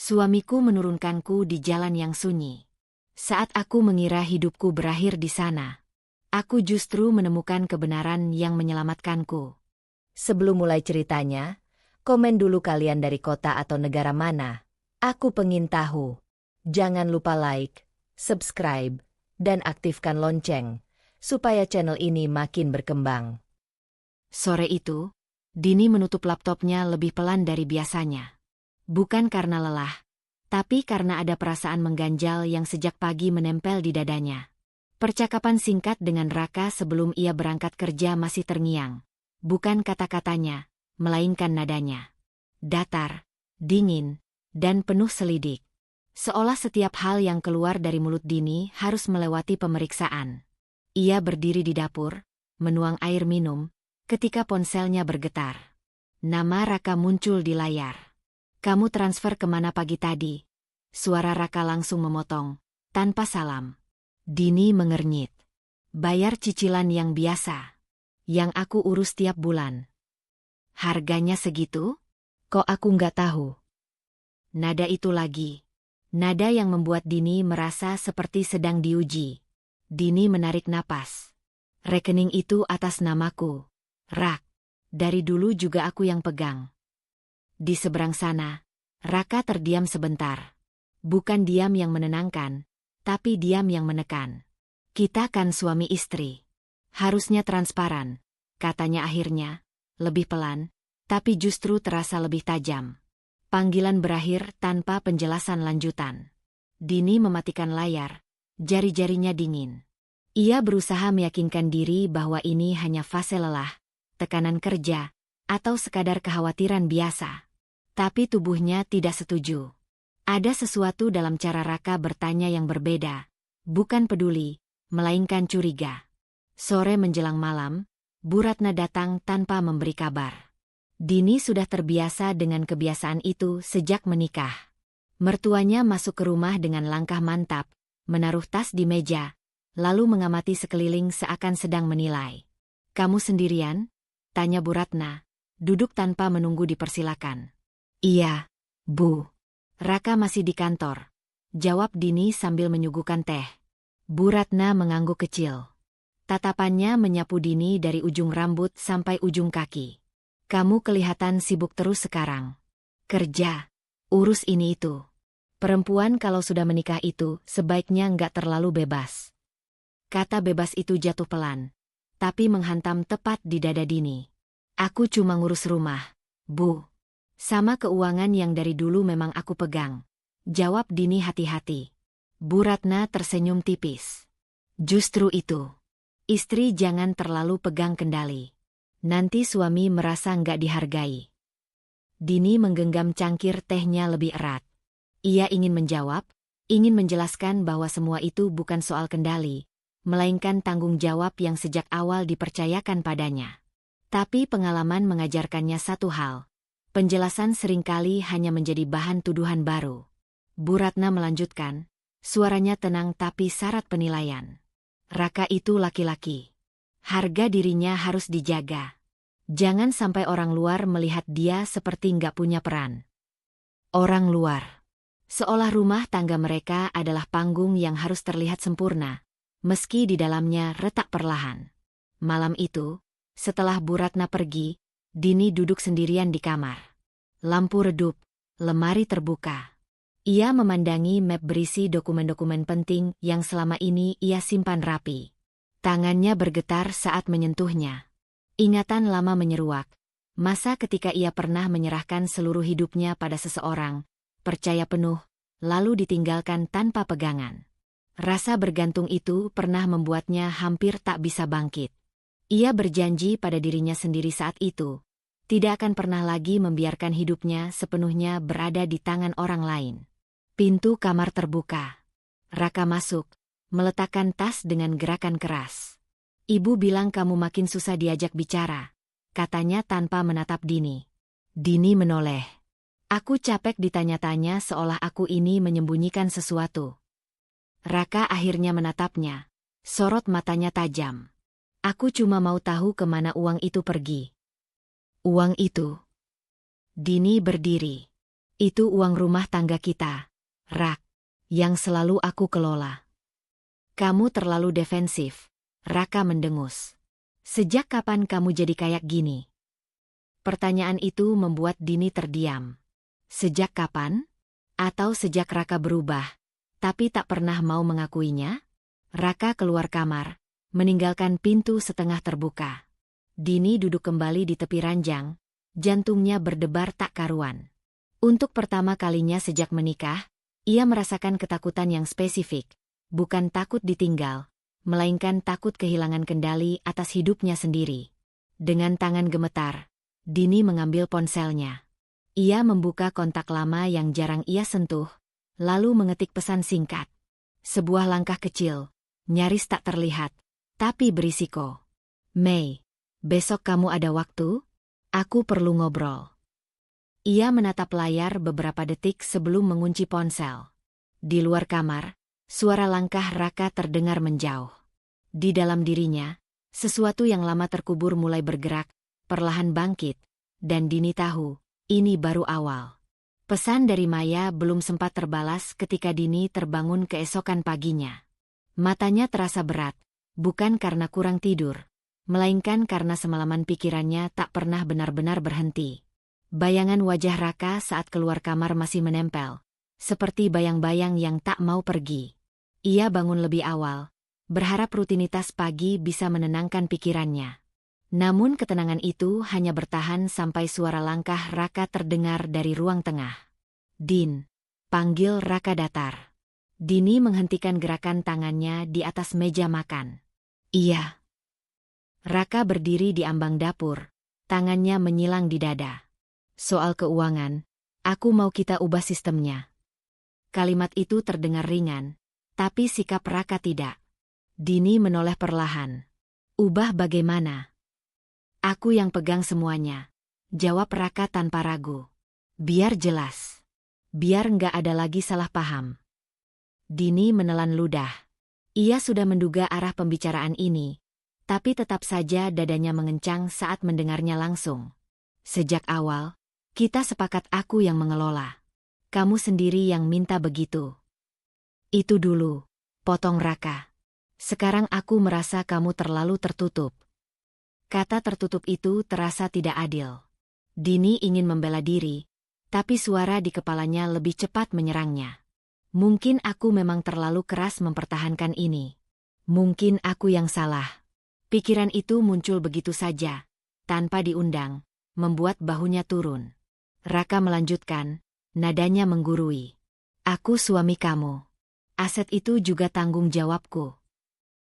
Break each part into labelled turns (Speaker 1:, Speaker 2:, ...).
Speaker 1: Suamiku menurunkanku di jalan yang sunyi. Saat aku mengira hidupku berakhir di sana, aku justru menemukan kebenaran yang menyelamatkanku.
Speaker 2: Sebelum mulai ceritanya, komen dulu kalian dari kota atau negara mana. Aku pengen tahu. Jangan lupa like, subscribe, dan aktifkan lonceng, supaya channel ini makin berkembang.
Speaker 1: Sore itu, Dini menutup laptopnya lebih pelan dari biasanya. Bukan karena lelah, tapi karena ada perasaan mengganjal yang sejak pagi menempel di dadanya. Percakapan singkat dengan Raka sebelum ia berangkat kerja masih terngiang. Bukan kata-katanya, melainkan nadanya. Datar, dingin, dan penuh selidik. Seolah setiap hal yang keluar dari mulut Dini harus melewati pemeriksaan. Ia berdiri di dapur, menuang air minum, ketika ponselnya bergetar. Nama Raka muncul di layar. "Kamu transfer kemana pagi tadi?" Suara Raka langsung memotong, tanpa salam. Dini mengernyit. "Bayar cicilan yang biasa. Yang aku urus tiap bulan." "Harganya segitu? Kok aku nggak tahu?" Nada itu lagi. Nada yang membuat Dini merasa seperti sedang diuji. Dini menarik napas. "Rekening itu atas namaku, Rak. Dari dulu juga aku yang pegang." Di seberang sana, Raka terdiam sebentar. Bukan diam yang menenangkan, tapi diam yang menekan. "Kita kan suami istri. Harusnya transparan," katanya akhirnya, lebih pelan, tapi justru terasa lebih tajam. Panggilan berakhir tanpa penjelasan lanjutan. Dini mematikan layar, jari-jarinya dingin. Ia berusaha meyakinkan diri bahwa ini hanya fase lelah, tekanan kerja, atau sekadar kekhawatiran biasa. Tapi tubuhnya tidak setuju. Ada sesuatu dalam cara Raka bertanya yang berbeda. Bukan peduli, melainkan curiga. Sore menjelang malam, Bu Ratna datang tanpa memberi kabar. Dini sudah terbiasa dengan kebiasaan itu sejak menikah. Mertuanya masuk ke rumah dengan langkah mantap, menaruh tas di meja, lalu mengamati sekeliling seakan sedang menilai. "Kamu sendirian?" tanya Bu Ratna, duduk tanpa menunggu dipersilakan. "Iya, Bu. Raka masih di kantor," jawab Dini sambil menyuguhkan teh. Bu Ratna mengangguk kecil. Tatapannya menyapu Dini dari ujung rambut sampai ujung kaki. "Kamu kelihatan sibuk terus sekarang. Kerja, urus ini itu. Perempuan kalau sudah menikah itu sebaiknya nggak terlalu bebas." Kata bebas itu jatuh pelan, tapi menghantam tepat di dada Dini. "Aku cuma ngurus rumah, Bu. Sama keuangan yang dari dulu memang aku pegang," jawab Dini hati-hati. Bu Ratna tersenyum tipis. "Justru itu. Istri jangan terlalu pegang kendali. Nanti suami merasa nggak dihargai." Dini menggenggam cangkir tehnya lebih erat. Ia ingin menjawab, ingin menjelaskan bahwa semua itu bukan soal kendali, melainkan tanggung jawab yang sejak awal dipercayakan padanya. Tapi pengalaman mengajarkannya satu hal. Penjelasan seringkali hanya menjadi bahan tuduhan baru. Bu Ratna melanjutkan, suaranya tenang tapi syarat penilaian. "Raka itu laki-laki. Harga dirinya harus dijaga. Jangan sampai orang luar melihat dia seperti nggak punya peran." Orang luar. Seolah rumah tangga mereka adalah panggung yang harus terlihat sempurna, meski di dalamnya retak perlahan. Malam itu, setelah Bu Ratna pergi, Dini duduk sendirian di kamar. Lampu redup, lemari terbuka. Ia memandangi map berisi dokumen-dokumen penting yang selama ini ia simpan rapi. Tangannya bergetar saat menyentuhnya. Ingatan lama menyeruak. Masa ketika ia pernah menyerahkan seluruh hidupnya pada seseorang, percaya penuh, lalu ditinggalkan tanpa pegangan. Rasa bergantung itu pernah membuatnya hampir tak bisa bangkit. Ia berjanji pada dirinya sendiri saat itu, tidak akan pernah lagi membiarkan hidupnya sepenuhnya berada di tangan orang lain. Pintu kamar terbuka. Raka masuk, meletakkan tas dengan gerakan keras. "Ibu bilang kamu makin susah diajak bicara," katanya tanpa menatap Dini. Dini menoleh. "Aku capek ditanya-tanya seolah aku ini menyembunyikan sesuatu." Raka akhirnya menatapnya. Sorot matanya tajam. "Aku cuma mau tahu kemana uang itu pergi." "Uang itu?" Dini berdiri. Itu uang rumah tangga kita, Rak, yang selalu aku kelola. Kamu terlalu defensif, Raka mendengus. Sejak kapan kamu jadi kayak gini? Pertanyaan itu membuat Dini terdiam. Sejak kapan? Atau sejak Raka berubah, tapi tak pernah mau mengakuinya? Raka keluar kamar, meninggalkan pintu setengah terbuka. Dini duduk kembali di tepi ranjang, jantungnya berdebar tak karuan. Untuk pertama kalinya sejak menikah, ia merasakan ketakutan yang spesifik, bukan takut ditinggal, melainkan takut kehilangan kendali atas hidupnya sendiri. Dengan tangan gemetar, Dini mengambil ponselnya. Ia membuka kontak lama yang jarang ia sentuh, lalu mengetik pesan singkat. Sebuah langkah kecil, nyaris tak terlihat, tapi berisiko. Mei, besok kamu ada waktu? Aku perlu ngobrol. Ia menatap layar beberapa detik sebelum mengunci ponsel. Di luar kamar, suara langkah Raka terdengar menjauh. Di dalam dirinya, sesuatu yang lama terkubur mulai bergerak, perlahan bangkit, dan Dini tahu, ini baru awal. Pesan dari Maya belum sempat terbalas ketika Dini terbangun keesokan paginya. Matanya terasa berat, bukan karena kurang tidur, melainkan karena semalaman pikirannya tak pernah benar-benar berhenti. Bayangan wajah Raka saat keluar kamar masih menempel, seperti bayang-bayang yang tak mau pergi. Ia bangun lebih awal, berharap rutinitas pagi bisa menenangkan pikirannya. Namun ketenangan itu hanya bertahan sampai suara langkah Raka terdengar dari ruang tengah. Din, panggil Raka datar. Dini menghentikan gerakan tangannya di atas meja makan. Iya. Raka berdiri di ambang dapur, tangannya menyilang di dada. Soal keuangan, aku mau kita ubah sistemnya. Kalimat itu terdengar ringan, tapi sikap Raka tidak. Dini menoleh perlahan. Ubah bagaimana? Aku yang pegang semuanya, jawab Raka tanpa ragu. Biar jelas. Biar nggak ada lagi salah paham. Dini menelan ludah. Ia sudah menduga arah pembicaraan ini, tapi tetap saja dadanya mengencang saat mendengarnya langsung. Sejak awal, kita sepakat aku yang mengelola. Kamu sendiri yang minta begitu. Itu dulu, potong Raka. Sekarang aku merasa kamu terlalu tertutup. Kata tertutup itu terasa tidak adil. Dini ingin membela diri, tapi suara di kepalanya lebih cepat menyerangnya. Mungkin aku memang terlalu keras mempertahankan ini. Mungkin aku yang salah. Pikiran itu muncul begitu saja, tanpa diundang, membuat bahunya turun. Raka melanjutkan, nadanya menggurui. Aku suami kamu. Aset itu juga tanggung jawabku.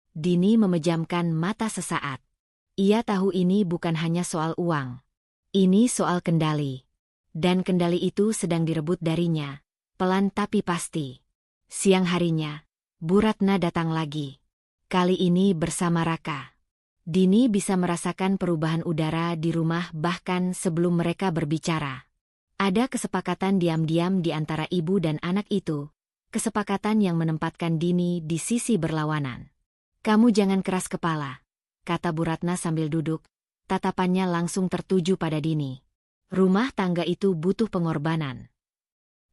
Speaker 1: Dini memejamkan mata sesaat. Ia tahu ini bukan hanya soal uang. Ini soal kendali. Dan kendali itu sedang direbut darinya, pelan tapi pasti. Siang harinya, Bu Ratna datang lagi. Kali ini bersama Raka. Dini bisa merasakan perubahan udara di rumah bahkan sebelum mereka berbicara. Ada kesepakatan diam-diam di antara ibu dan anak itu, kesepakatan yang menempatkan Dini di sisi berlawanan. Kamu jangan keras kepala, kata Bu Ratna sambil duduk, tatapannya langsung tertuju pada Dini. Rumah tangga itu butuh pengorbanan.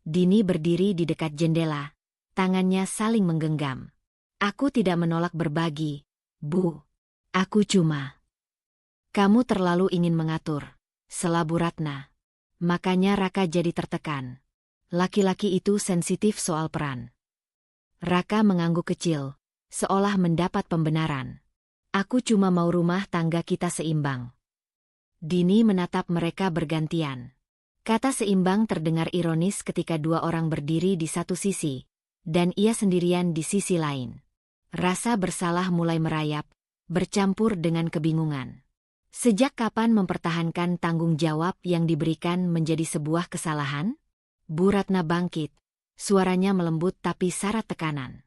Speaker 1: Dini berdiri di dekat jendela, tangannya saling menggenggam. Aku tidak menolak berbagi, Bu. Aku cuma... Kamu terlalu ingin mengatur, sela Bu Ratna. Makanya Raka jadi tertekan. Laki-laki itu sensitif soal peran. Raka mengangguk kecil, seolah mendapat pembenaran. Aku cuma mau rumah tangga kita seimbang. Dini menatap mereka bergantian. Kata seimbang terdengar ironis ketika dua orang berdiri di satu sisi, dan ia sendirian di sisi lain. Rasa bersalah mulai merayap, bercampur dengan kebingungan. Sejak kapan mempertahankan tanggung jawab yang diberikan menjadi sebuah kesalahan? Bu Ratna bangkit, suaranya melembut tapi syarat tekanan.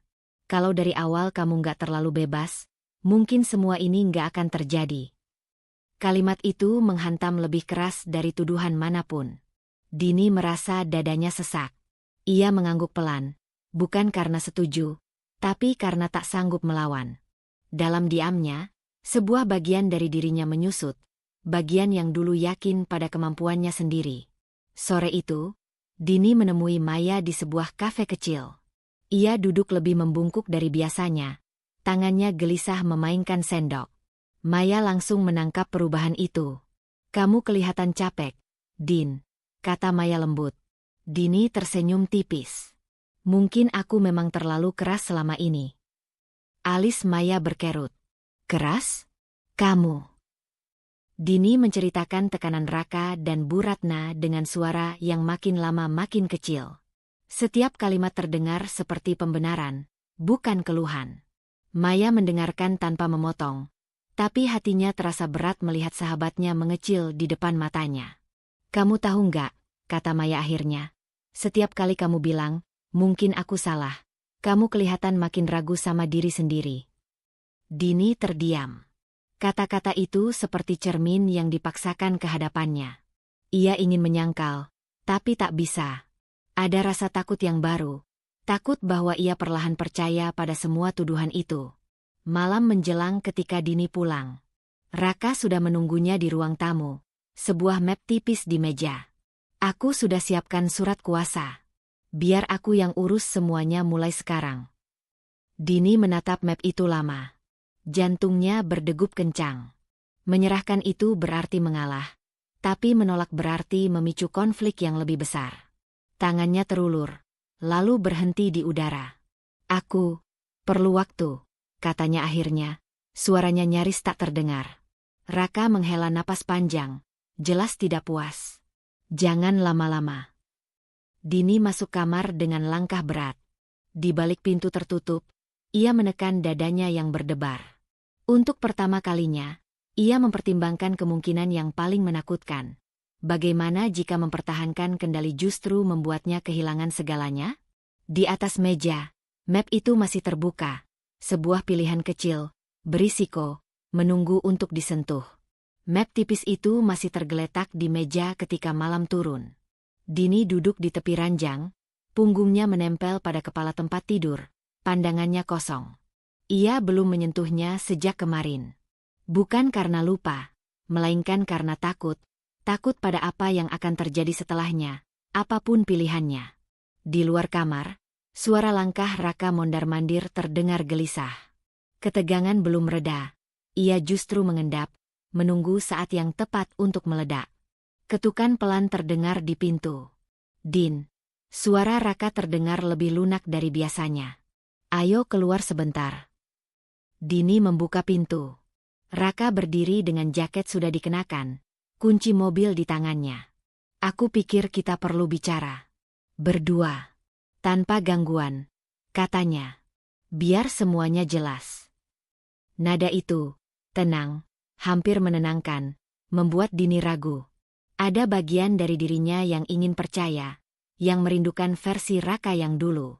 Speaker 1: Kalau dari awal kamu nggak terlalu bebas, mungkin semua ini nggak akan terjadi. Kalimat itu menghantam lebih keras dari tuduhan manapun. Dini merasa dadanya sesak. Ia mengangguk pelan, bukan karena setuju, tapi karena tak sanggup melawan. Dalam diamnya, sebuah bagian dari dirinya menyusut, bagian yang dulu yakin pada kemampuannya sendiri. Sore itu, Dini menemui Maya di sebuah kafe kecil. Ia duduk lebih membungkuk dari biasanya. Tangannya gelisah memainkan sendok. Maya langsung menangkap perubahan itu. "Kamu kelihatan capek, Din," kata Maya lembut. Dini tersenyum tipis. "Mungkin aku memang terlalu keras selama ini." Alis Maya berkerut. "Keras? Kamu?" Dini menceritakan tekanan Raka dan Bu Ratna dengan suara yang makin lama makin kecil. Setiap kalimat terdengar seperti pembenaran, bukan keluhan. Maya mendengarkan tanpa memotong, tapi hatinya terasa berat melihat sahabatnya mengecil di depan matanya. "Kamu tahu nggak," kata Maya akhirnya, "setiap kali kamu bilang, mungkin aku salah, kamu kelihatan makin ragu sama diri sendiri." Dini terdiam. Kata-kata itu seperti cermin yang dipaksakan ke hadapannya. Ia ingin menyangkal, tapi tak bisa. Ada rasa takut yang baru. Takut bahwa ia perlahan percaya pada semua tuduhan itu. Malam menjelang ketika Dini pulang. Raka sudah menunggunya di ruang tamu. Sebuah map tipis di meja. "Aku sudah siapkan surat kuasa. Biar aku yang urus semuanya mulai sekarang." Dini menatap map itu lama. Jantungnya berdegup kencang. Menyerahkan itu berarti mengalah. Tapi menolak berarti memicu konflik yang lebih besar. Tangannya terulur, lalu berhenti di udara. "Aku perlu waktu," katanya akhirnya. Suaranya nyaris tak terdengar. Raka menghela napas panjang, jelas tidak puas. "Jangan lama-lama." Dini masuk kamar dengan langkah berat. Di balik pintu tertutup, ia menekan dadanya yang berdebar. Untuk pertama kalinya, ia mempertimbangkan kemungkinan yang paling menakutkan. Bagaimana jika mempertahankan kendali justru membuatnya kehilangan segalanya? Di atas meja, map itu masih terbuka. Sebuah pilihan kecil, berisiko, menunggu untuk disentuh. Map tipis itu masih tergeletak di meja ketika malam turun. Dini duduk di tepi ranjang, punggungnya menempel pada kepala tempat tidur, pandangannya kosong. Ia belum menyentuhnya sejak kemarin. Bukan karena lupa, melainkan karena takut. Takut pada apa yang akan terjadi setelahnya, apapun pilihannya. Di luar kamar, suara langkah Raka mondar-mandir terdengar gelisah. Ketegangan belum reda. Ia justru mengendap, menunggu saat yang tepat untuk meledak. Ketukan pelan terdengar di pintu. "Din." Suara Raka terdengar lebih lunak dari biasanya. "Ayo keluar sebentar." Dini membuka pintu. Raka berdiri dengan jaket sudah dikenakan. Kunci mobil di tangannya. "Aku pikir kita perlu bicara. Berdua. Tanpa gangguan," katanya. "Biar semuanya jelas." Nada itu, tenang, hampir menenangkan, membuat Dini ragu. Ada bagian dari dirinya yang ingin percaya, yang merindukan versi Raka yang dulu.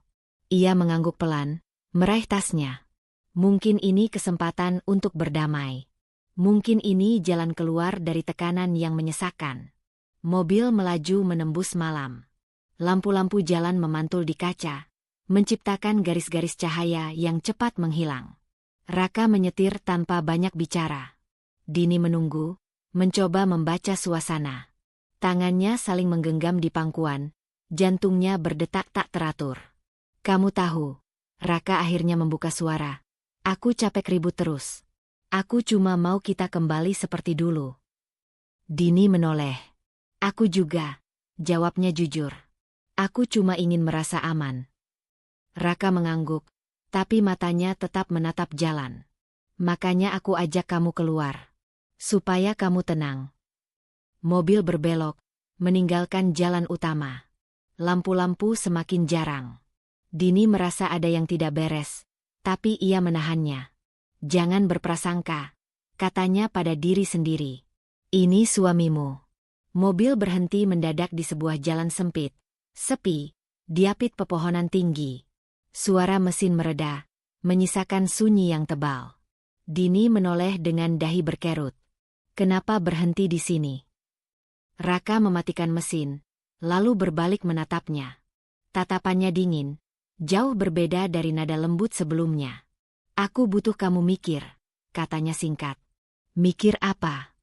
Speaker 1: Ia mengangguk pelan, meraih tasnya. Mungkin ini kesempatan untuk berdamai. Mungkin ini jalan keluar dari tekanan yang menyesakkan. Mobil melaju menembus malam. Lampu-lampu jalan memantul di kaca, menciptakan garis-garis cahaya yang cepat menghilang. Raka menyetir tanpa banyak bicara. Dini menunggu, mencoba membaca suasana. Tangannya saling menggenggam di pangkuan, jantungnya berdetak tak teratur. "Kamu tahu," Raka akhirnya membuka suara. "Aku capek ribut terus. Aku cuma mau kita kembali seperti dulu." Dini menoleh. "Aku juga," jawabnya jujur. "Aku cuma ingin merasa aman." Raka mengangguk, tapi matanya tetap menatap jalan. "Makanya aku ajak kamu keluar. Supaya kamu tenang." Mobil berbelok, meninggalkan jalan utama. Lampu-lampu semakin jarang. Dini merasa ada yang tidak beres, tapi ia menahannya. "Jangan berprasangka," katanya pada diri sendiri. "Ini suamimu." Mobil berhenti mendadak di sebuah jalan sempit. Sepi, diapit pepohonan tinggi. Suara mesin mereda, menyisakan sunyi yang tebal. Dini menoleh dengan dahi berkerut. "Kenapa berhenti di sini?" Raka mematikan mesin, lalu berbalik menatapnya. Tatapannya dingin, jauh berbeda dari nada lembut sebelumnya. "Aku butuh kamu mikir," katanya singkat. "Mikir apa?"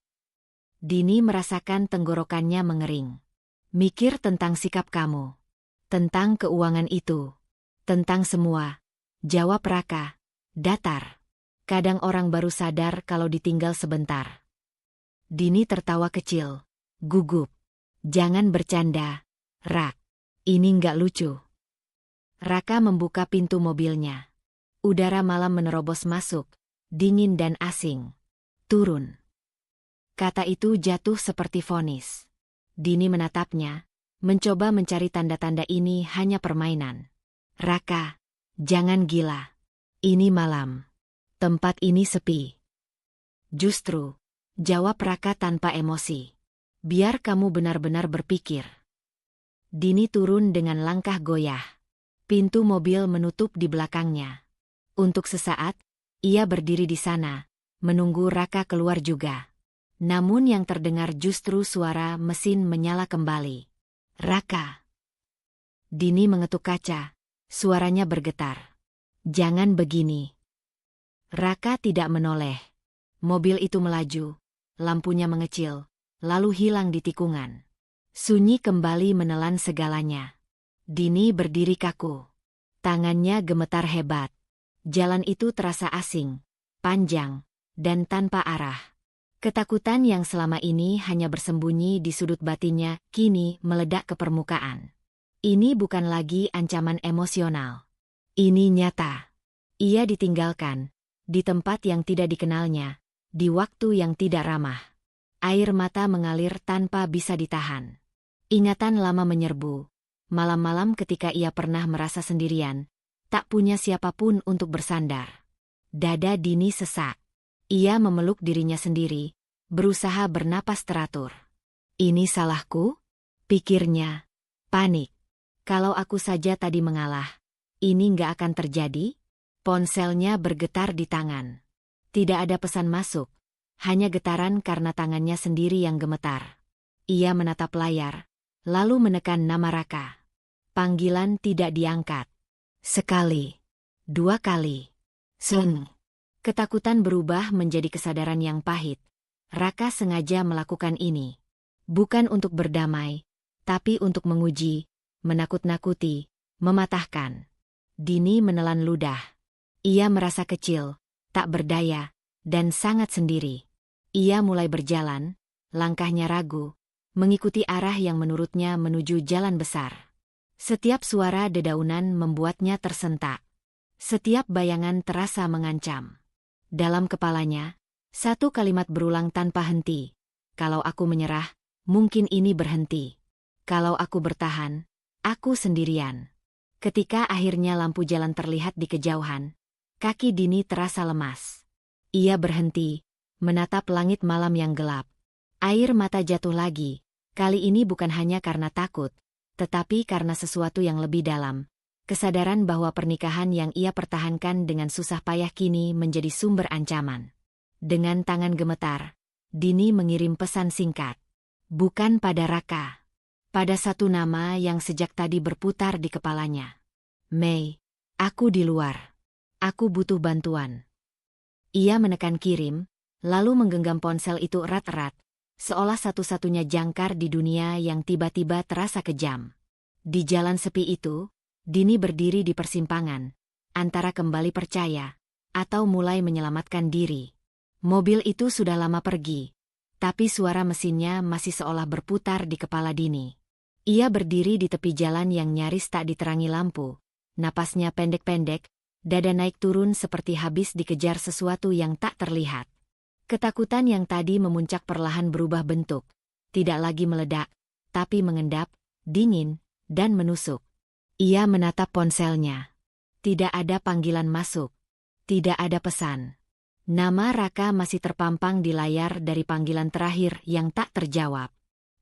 Speaker 1: Dini merasakan tenggorokannya mengering. Mikir tentang sikap kamu. Tentang keuangan itu. Tentang semua. Jawab Raka. Datar. Kadang orang baru sadar kalau ditinggal sebentar. Dini tertawa kecil. Gugup. Jangan bercanda, Rak. Ini nggak lucu. Raka membuka pintu mobilnya. Udara malam menerobos masuk. Dingin dan asing. Turun. Kata itu jatuh seperti vonis. Dini menatapnya, mencoba mencari tanda-tanda ini hanya permainan. Raka, jangan gila. Ini malam. Tempat ini sepi. Justru, jawab Raka tanpa emosi. Biar kamu benar-benar berpikir. Dini turun dengan langkah goyah. Pintu mobil menutup di belakangnya. Untuk sesaat, ia berdiri di sana, menunggu Raka keluar juga. Namun yang terdengar justru suara mesin menyala kembali. Raka. Dini mengetuk kaca. Suaranya bergetar. Jangan begini. Raka tidak menoleh. Mobil itu melaju. Lampunya mengecil. Lalu hilang di tikungan. Sunyi kembali menelan segalanya. Dini berdiri kaku. Tangannya gemetar hebat. Jalan itu terasa asing, panjang, dan tanpa arah. Ketakutan yang selama ini hanya bersembunyi di sudut batinnya, kini meledak ke permukaan. Ini bukan lagi ancaman emosional. Ini nyata. Ia ditinggalkan, di tempat yang tidak dikenalnya, di waktu yang tidak ramah. Air mata mengalir tanpa bisa ditahan. Ingatan lama menyerbu. Malam-malam ketika ia pernah merasa sendirian, tak punya siapapun untuk bersandar. Dada Dini sesak. Ia memeluk dirinya sendiri, berusaha bernapas teratur. Ini salahku? Pikirnya. Panik. Kalau aku saja tadi mengalah, ini nggak akan terjadi? Ponselnya bergetar di tangan. Tidak ada pesan masuk, hanya getaran karena tangannya sendiri yang gemetar. Ia menatap layar, lalu menekan nama Raka. Panggilan tidak diangkat. Sekali. 2 kali. Seng. Ketakutan berubah menjadi kesadaran yang pahit. Raka sengaja melakukan ini. Bukan untuk berdamai, tapi untuk menguji, menakut-nakuti, mematahkan. Dini menelan ludah. Ia merasa kecil, tak berdaya, dan sangat sendiri. Ia mulai berjalan, langkahnya ragu, mengikuti arah yang menurutnya menuju jalan besar. Setiap suara dedaunan membuatnya tersentak. Setiap bayangan terasa mengancam. Dalam kepalanya, satu kalimat berulang tanpa henti. Kalau aku menyerah, mungkin ini berhenti. Kalau aku bertahan, aku sendirian. Ketika akhirnya lampu jalan terlihat di kejauhan, kaki Dini terasa lemas. Ia berhenti, menatap langit malam yang gelap. Air mata jatuh lagi, kali ini bukan hanya karena takut, tetapi karena sesuatu yang lebih dalam. Kesadaran bahwa pernikahan yang ia pertahankan dengan susah payah kini menjadi sumber ancaman. Dengan tangan gemetar, Dini mengirim pesan singkat. Bukan pada Raka. Pada satu nama yang sejak tadi berputar di kepalanya. Mei, aku di luar. Aku butuh bantuan. Ia menekan kirim, lalu menggenggam ponsel itu erat-erat, seolah satu-satunya jangkar di dunia yang tiba-tiba terasa kejam. Di jalan sepi itu, Dini berdiri di persimpangan, antara kembali percaya, atau mulai menyelamatkan diri. Mobil itu sudah lama pergi, tapi suara mesinnya masih seolah berputar di kepala Dini. Ia berdiri di tepi jalan yang nyaris tak diterangi lampu, napasnya pendek-pendek, dada naik turun seperti habis dikejar sesuatu yang tak terlihat. Ketakutan yang tadi memuncak perlahan berubah bentuk, tidak lagi meledak, tapi mengendap, dingin, dan menusuk. Ia menatap ponselnya. Tidak ada panggilan masuk. Tidak ada pesan. Nama Raka masih terpampang di layar dari panggilan terakhir yang tak terjawab.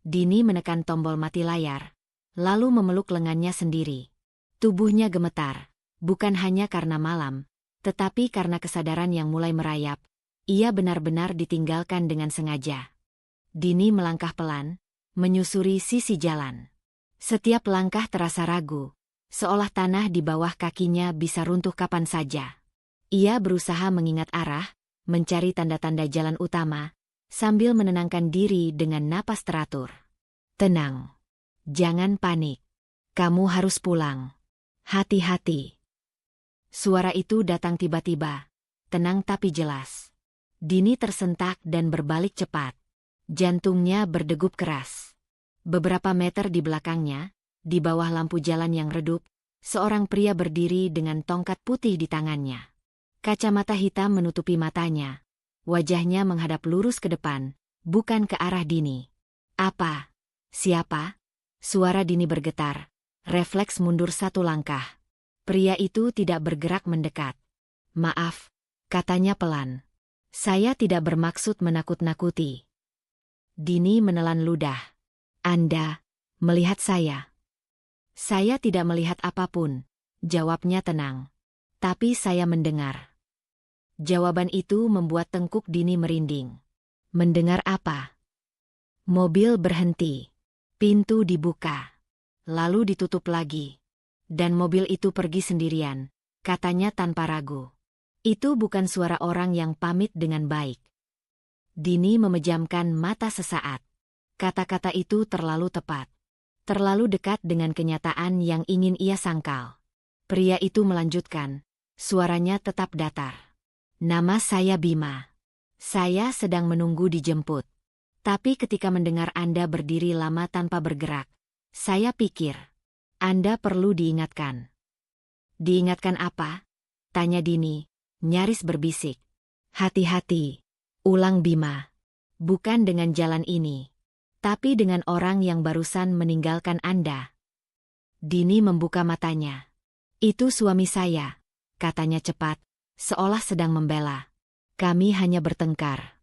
Speaker 1: Dini menekan tombol mati layar, lalu memeluk lengannya sendiri. Tubuhnya gemetar, bukan hanya karena malam, tetapi karena kesadaran yang mulai merayap. Ia benar-benar ditinggalkan dengan sengaja. Dini melangkah pelan, menyusuri sisi jalan. Setiap langkah terasa ragu, seolah tanah di bawah kakinya bisa runtuh kapan saja. Ia berusaha mengingat arah, mencari tanda-tanda jalan utama, sambil menenangkan diri dengan napas teratur. Tenang. Jangan panik. Kamu harus pulang. Hati-hati. Suara itu datang tiba-tiba, tenang tapi jelas. Dini tersentak dan berbalik cepat. Jantungnya berdegup keras. Beberapa meter di belakangnya, di bawah lampu jalan yang redup, seorang pria berdiri dengan tongkat putih di tangannya. Kacamata hitam menutupi matanya. Wajahnya menghadap lurus ke depan, bukan ke arah Dini. Apa? Siapa? Suara Dini bergetar. Refleks mundur satu langkah. Pria itu tidak bergerak mendekat. Maaf, katanya pelan. Saya tidak bermaksud menakut-nakuti. Dini menelan ludah. Anda melihat saya? Saya tidak melihat apapun, jawabnya tenang. Tapi saya mendengar. Jawaban itu membuat tengkuk Dini merinding. Mendengar apa? Mobil berhenti. Pintu dibuka. Lalu ditutup lagi. Dan mobil itu pergi sendirian, katanya tanpa ragu. Itu bukan suara orang yang pamit dengan baik. Dini memejamkan mata sesaat. Kata-kata itu terlalu tepat. Terlalu dekat dengan kenyataan yang ingin ia sangkal. Pria itu melanjutkan. Suaranya tetap datar. Nama saya Bima. Saya sedang menunggu dijemput. Tapi ketika mendengar Anda berdiri lama tanpa bergerak, saya pikir, Anda perlu diingatkan. Diingatkan apa? Tanya Dini, nyaris berbisik. Hati-hati, ulang Bima. Bukan dengan jalan ini, tapi dengan orang yang barusan meninggalkan Anda. Dini membuka matanya. Itu suami saya, katanya cepat, seolah sedang membela. Kami hanya bertengkar.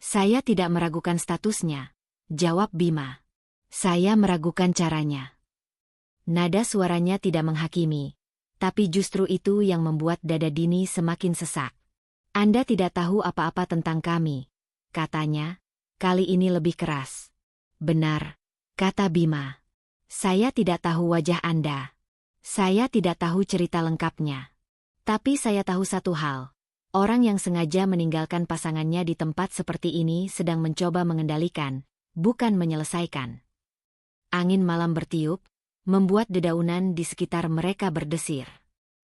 Speaker 1: Saya tidak meragukan statusnya, jawab Bima. Saya meragukan caranya. Nada suaranya tidak menghakimi, tapi justru itu yang membuat dada Dini semakin sesak. Anda tidak tahu apa-apa tentang kami, katanya, kali ini lebih keras. Benar, kata Bima. Saya tidak tahu wajah Anda. Saya tidak tahu cerita lengkapnya. Tapi saya tahu satu hal. Orang yang sengaja meninggalkan pasangannya di tempat seperti ini sedang mencoba mengendalikan, bukan menyelesaikan. Angin malam bertiup, membuat dedaunan di sekitar mereka berdesir.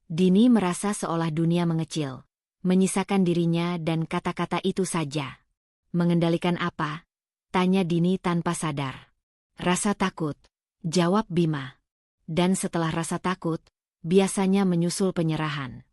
Speaker 1: Dini merasa seolah dunia mengecil, menyisakan dirinya dan kata-kata itu saja. Mengendalikan apa? Tanya Dini tanpa sadar. Rasa takut, jawab Bima. Dan setelah rasa takut, biasanya menyusul penyerahan.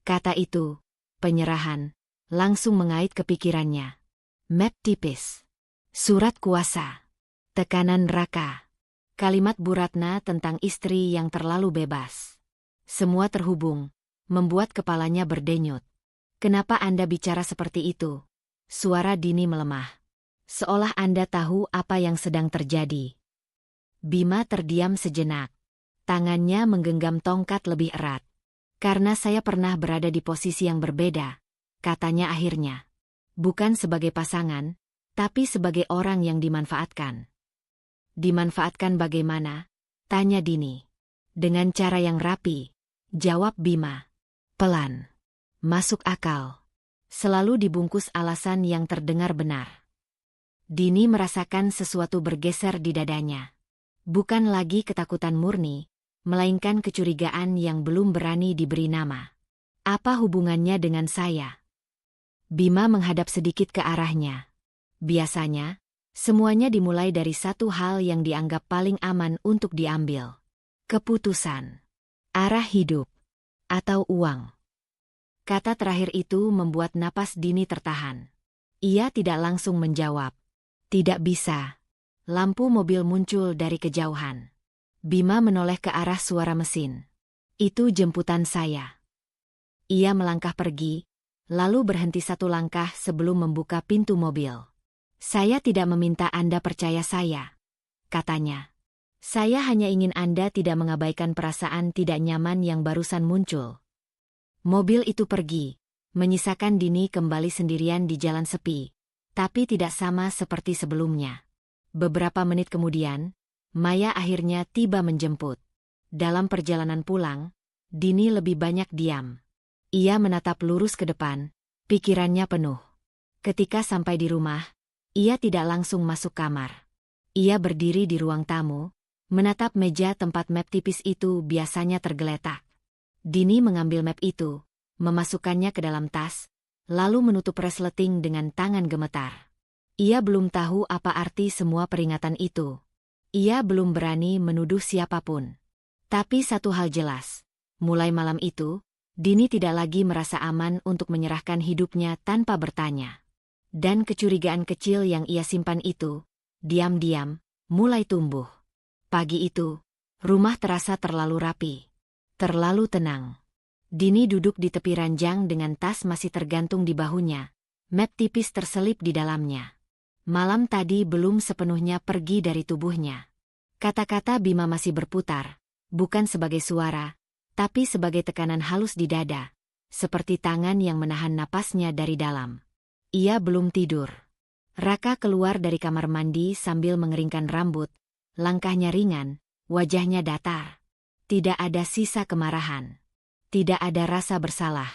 Speaker 1: Kata itu, penyerahan, langsung mengait ke pikirannya. Map tipis. Surat kuasa. Tekanan neraka. Kalimat Bu Ratna tentang istri yang terlalu bebas. Semua terhubung, membuat kepalanya berdenyut. Kenapa Anda bicara seperti itu? Suara Dini melemah. Seolah Anda tahu apa yang sedang terjadi. Bima terdiam sejenak. Tangannya menggenggam tongkat lebih erat. Karena saya pernah berada di posisi yang berbeda, katanya akhirnya. Bukan sebagai pasangan, tapi sebagai orang yang dimanfaatkan. Dimanfaatkan bagaimana? Tanya Dini. Dengan cara yang rapi, jawab Bima. Pelan. Masuk akal. Selalu dibungkus alasan yang terdengar benar. Dini merasakan sesuatu bergeser di dadanya. Bukan lagi ketakutan murni, melainkan kecurigaan yang belum berani diberi nama. Apa hubungannya dengan saya? Bima menghadap sedikit ke arahnya. Biasanya, semuanya dimulai dari satu hal yang dianggap paling aman untuk diambil. Keputusan, arah hidup, atau uang. Kata terakhir itu membuat napas Dini tertahan. Ia tidak langsung menjawab. Tidak bisa. Lampu mobil muncul dari kejauhan. Bima menoleh ke arah suara mesin. Itu jemputan saya. Ia melangkah pergi, lalu berhenti satu langkah sebelum membuka pintu mobil. Saya tidak meminta Anda percaya saya, katanya. Saya hanya ingin Anda tidak mengabaikan perasaan tidak nyaman yang barusan muncul. Mobil itu pergi, menyisakan Dini kembali sendirian di jalan sepi, tapi tidak sama seperti sebelumnya. Beberapa menit kemudian, Maya akhirnya tiba menjemput. Dalam perjalanan pulang, Dini lebih banyak diam. Ia menatap lurus ke depan, pikirannya penuh. Ketika sampai di rumah, ia tidak langsung masuk kamar. Ia berdiri di ruang tamu, menatap meja tempat map tipis itu biasanya tergeletak. Dini mengambil map itu, memasukkannya ke dalam tas, lalu menutup resleting dengan tangan gemetar. Ia belum tahu apa arti semua peringatan itu. Ia belum berani menuduh siapapun. Tapi satu hal jelas, mulai malam itu, Dini tidak lagi merasa aman untuk menyerahkan hidupnya tanpa bertanya. Dan kecurigaan kecil yang ia simpan itu, diam-diam, mulai tumbuh. Pagi itu, rumah terasa terlalu rapi, terlalu tenang. Dini duduk di tepi ranjang dengan tas masih tergantung di bahunya, map tipis terselip di dalamnya. Malam tadi belum sepenuhnya pergi dari tubuhnya. Kata-kata Bima masih berputar, bukan sebagai suara, tapi sebagai tekanan halus di dada, seperti tangan yang menahan napasnya dari dalam. Ia belum tidur. Raka keluar dari kamar mandi sambil mengeringkan rambut, langkahnya ringan, wajahnya datar. Tidak ada sisa kemarahan. Tidak ada rasa bersalah.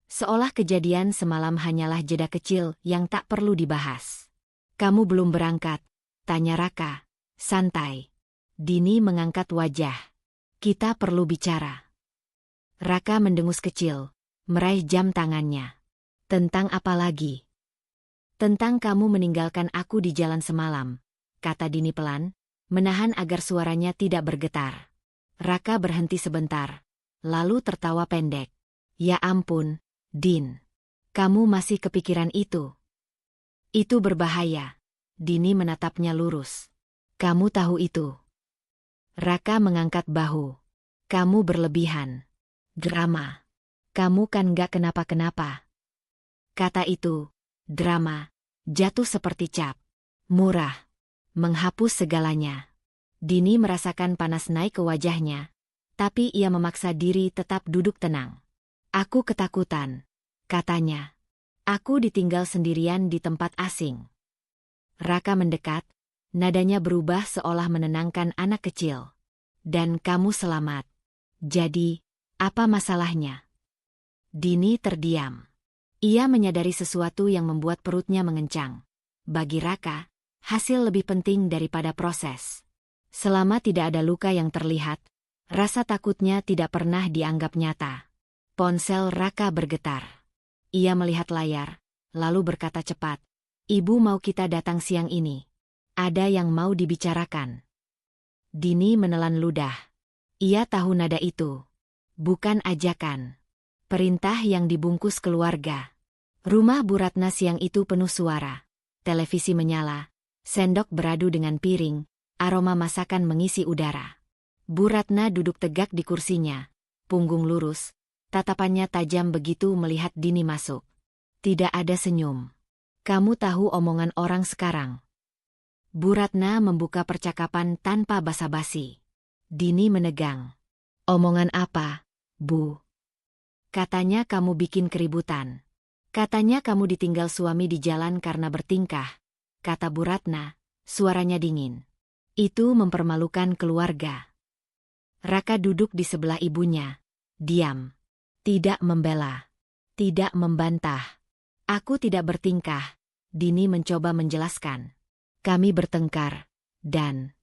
Speaker 1: Seolah kejadian semalam hanyalah jeda kecil yang tak perlu dibahas. "Kamu belum berangkat?" tanya Raka, santai. Dini mengangkat wajah. "Kita perlu bicara." Raka mendengus kecil, meraih jam tangannya. "Tentang apa lagi?" "Tentang kamu meninggalkan aku di jalan semalam," kata Dini pelan, menahan agar suaranya tidak bergetar. Raka berhenti sebentar, lalu tertawa pendek. "Ya ampun, Din. Kamu masih kepikiran itu?" "Itu berbahaya." Dini menatapnya lurus. "Kamu tahu itu." Raka mengangkat bahu. "Kamu berlebihan. Drama. Kamu kan gak kenapa-kenapa." Kata itu, drama, jatuh seperti cap. Murah. Menghapus segalanya. Dini merasakan panas naik ke wajahnya, tapi ia memaksa diri tetap duduk tenang. "Aku ketakutan," katanya. "Aku ditinggal sendirian di tempat asing." Raka mendekat, nadanya berubah seolah menenangkan anak kecil. "Dan kamu selamat. Jadi, apa masalahnya?" Dini terdiam. Ia menyadari sesuatu yang membuat perutnya mengencang. Bagi Raka, hasil lebih penting daripada proses. Selama tidak ada luka yang terlihat, rasa takutnya tidak pernah dianggap nyata. Ponsel Raka bergetar. Ia melihat layar, lalu berkata cepat, "Ibu mau kita datang siang ini. Ada yang mau dibicarakan." Dini menelan ludah. Ia tahu nada itu. Bukan ajakan. Perintah yang dibungkus keluarga. Rumah Bu Ratna siang itu penuh suara. Televisi menyala, sendok beradu dengan piring, aroma masakan mengisi udara. Bu Ratna duduk tegak di kursinya, punggung lurus, tatapannya tajam begitu melihat Dini masuk. Tidak ada senyum. "Kamu tahu omongan orang sekarang." Bu Ratna membuka percakapan tanpa basa-basi. Dini menegang. "Omongan apa, Bu?" "Katanya kamu bikin keributan. Katanya kamu ditinggal suami di jalan karena bertingkah," kata Bu Ratna, suaranya dingin. "Itu mempermalukan keluarga." Raka duduk di sebelah ibunya, diam. Tidak membela. Tidak membantah. "Aku tidak bertingkah," Dini mencoba menjelaskan. "Kami bertengkar, dan..."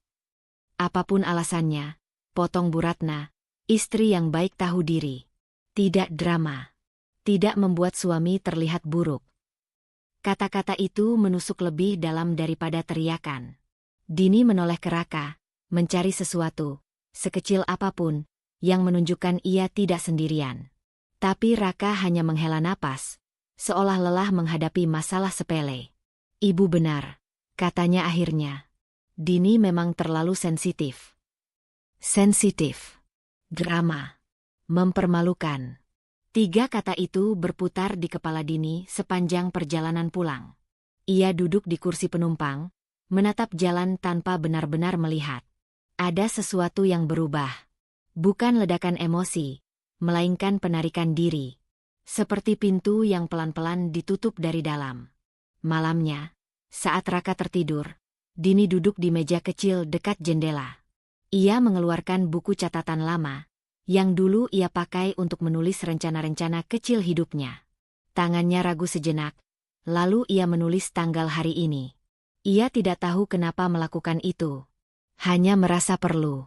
Speaker 1: "Apapun alasannya," potong Bu Ratna, istri yang baik tahu diri. "Tidak drama. Tidak membuat suami terlihat buruk." Kata-kata itu menusuk lebih dalam daripada teriakan. Dini menoleh ke Raka, mencari sesuatu, sekecil apapun, yang menunjukkan ia tidak sendirian. Tapi Raka hanya menghela napas, seolah lelah menghadapi masalah sepele. "Ibu benar," katanya akhirnya. "Dini memang terlalu sensitif." Sensitif. Drama. Mempermalukan. 3 kata itu berputar di kepala Dini sepanjang perjalanan pulang. Ia duduk di kursi penumpang, menatap jalan tanpa benar-benar melihat. Ada sesuatu yang berubah. Bukan ledakan emosi, melainkan penarikan diri. Seperti pintu yang pelan-pelan ditutup dari dalam. Malamnya, saat Raka tertidur, Dini duduk di meja kecil dekat jendela. Ia mengeluarkan buku catatan lama, yang dulu ia pakai untuk menulis rencana-rencana kecil hidupnya. Tangannya ragu sejenak, lalu ia menulis tanggal hari ini. Ia tidak tahu kenapa melakukan itu. Hanya merasa perlu.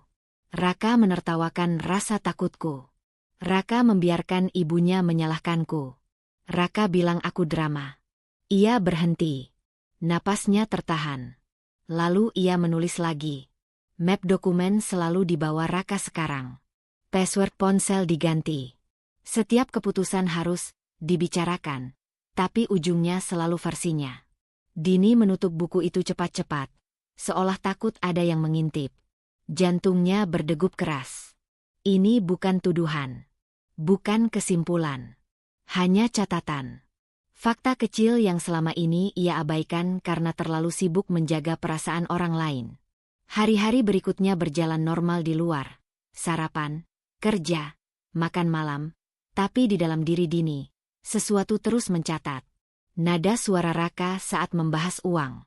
Speaker 1: Raka menertawakan rasa takutku. Raka membiarkan ibunya menyalahkanku. Raka bilang aku drama. Ia berhenti. Napasnya tertahan. Lalu ia menulis lagi. Map dokumen selalu dibawa Raka sekarang. Password ponsel diganti. Setiap keputusan harus dibicarakan. Tapi ujungnya selalu versinya. Dini menutup buku itu cepat-cepat. Seolah takut ada yang mengintip. Jantungnya berdegup keras. Ini bukan tuduhan. Bukan kesimpulan. Hanya catatan. Fakta kecil yang selama ini ia abaikan karena terlalu sibuk menjaga perasaan orang lain. Hari-hari berikutnya berjalan normal di luar. Sarapan, kerja, makan malam. Tapi di dalam diri Dini, sesuatu terus mencatat. Nada suara Raka saat membahas uang.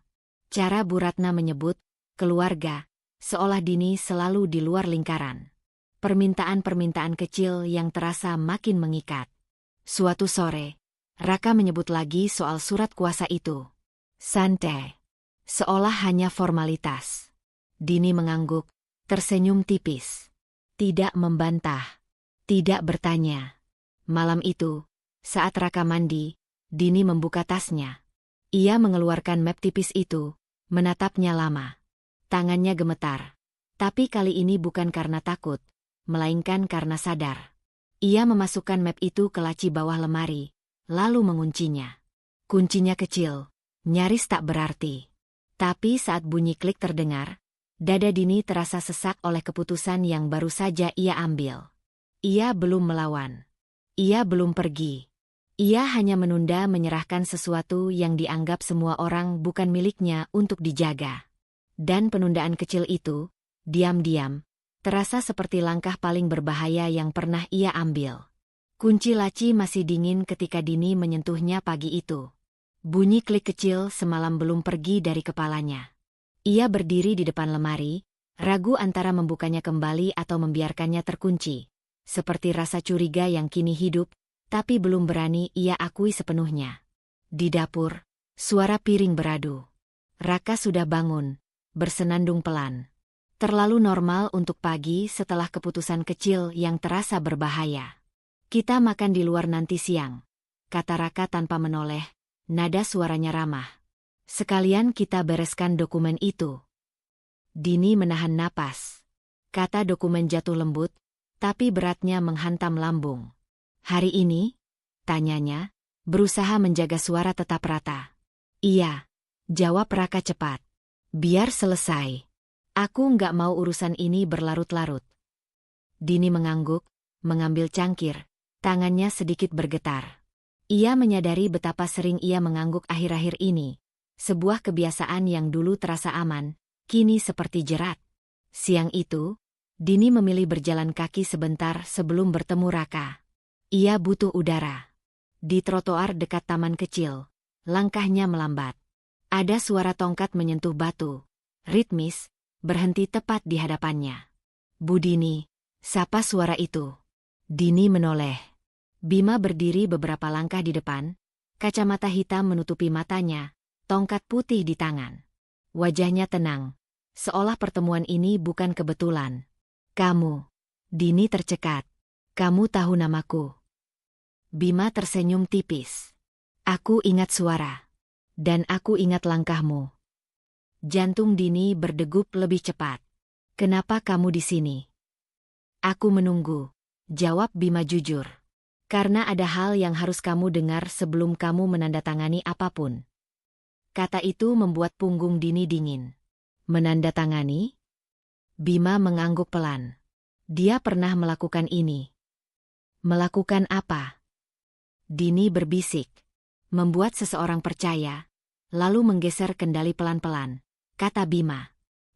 Speaker 1: Cara Bu Ratna menyebut keluarga, seolah Dini selalu di luar lingkaran. Permintaan-permintaan kecil yang terasa makin mengikat. Suatu sore, Raka menyebut lagi soal surat kuasa itu. Santai. Seolah hanya formalitas. Dini mengangguk, tersenyum tipis. Tidak membantah. Tidak bertanya. Malam itu, saat Raka mandi, Dini membuka tasnya. Ia mengeluarkan map tipis itu, menatapnya lama. Tangannya gemetar. Tapi kali ini bukan karena takut, melainkan karena sadar. Ia memasukkan map itu ke laci bawah lemari, lalu menguncinya. Kuncinya kecil, nyaris tak berarti. Tapi saat bunyi klik terdengar, dada Dini terasa sesak oleh keputusan yang baru saja ia ambil. Ia belum melawan. Ia belum pergi. Ia hanya menunda menyerahkan sesuatu yang dianggap semua orang bukan miliknya untuk dijaga. Dan penundaan kecil itu, diam-diam, terasa seperti langkah paling berbahaya yang pernah ia ambil. Kunci laci masih dingin ketika Dini menyentuhnya pagi itu. Bunyi klik kecil semalam belum pergi dari kepalanya. Ia berdiri di depan lemari, ragu antara membukanya kembali atau membiarkannya terkunci. Seperti rasa curiga yang kini hidup, tapi belum berani ia akui sepenuhnya. Di dapur, suara piring beradu. Raka sudah bangun, bersenandung pelan. Terlalu normal untuk pagi setelah keputusan kecil yang terasa berbahaya. Kita makan di luar nanti siang, kata Raka tanpa menoleh, nada suaranya ramah. Sekalian kita bereskan dokumen itu. Dini menahan napas. Kata dokumen jatuh lembut, tapi beratnya menghantam lambung. Hari ini? Tanyanya, berusaha menjaga suara tetap rata. Iya, jawab Raka cepat. Biar selesai. Aku nggak mau urusan ini berlarut-larut. Dini mengangguk, mengambil cangkir, tangannya sedikit bergetar. Ia menyadari betapa sering ia mengangguk akhir-akhir ini. Sebuah kebiasaan yang dulu terasa aman, kini seperti jerat. Siang itu, Dini memilih berjalan kaki sebentar sebelum bertemu Raka. Ia butuh udara. Di trotoar dekat taman kecil, langkahnya melambat. Ada suara tongkat menyentuh batu. Ritmis, berhenti tepat di hadapannya. Bu Dini, sapa suara itu. Dini menoleh. Bima berdiri beberapa langkah di depan, kacamata hitam menutupi matanya, tongkat putih di tangan. Wajahnya tenang, seolah pertemuan ini bukan kebetulan. Kamu. Dini tercekat. Kamu tahu namaku. Bima tersenyum tipis. Aku ingat suara. Dan aku ingat langkahmu. Jantung Dini berdegup lebih cepat. Kenapa kamu di sini? Aku menunggu, jawab Bima jujur. Karena ada hal yang harus kamu dengar sebelum kamu menandatangani apapun. Kata itu membuat punggung Dini dingin. Menandatangani? Bima mengangguk pelan. Dia pernah melakukan ini. Melakukan apa? Dini berbisik. Membuat seseorang percaya, lalu menggeser kendali pelan-pelan. Kata Bima.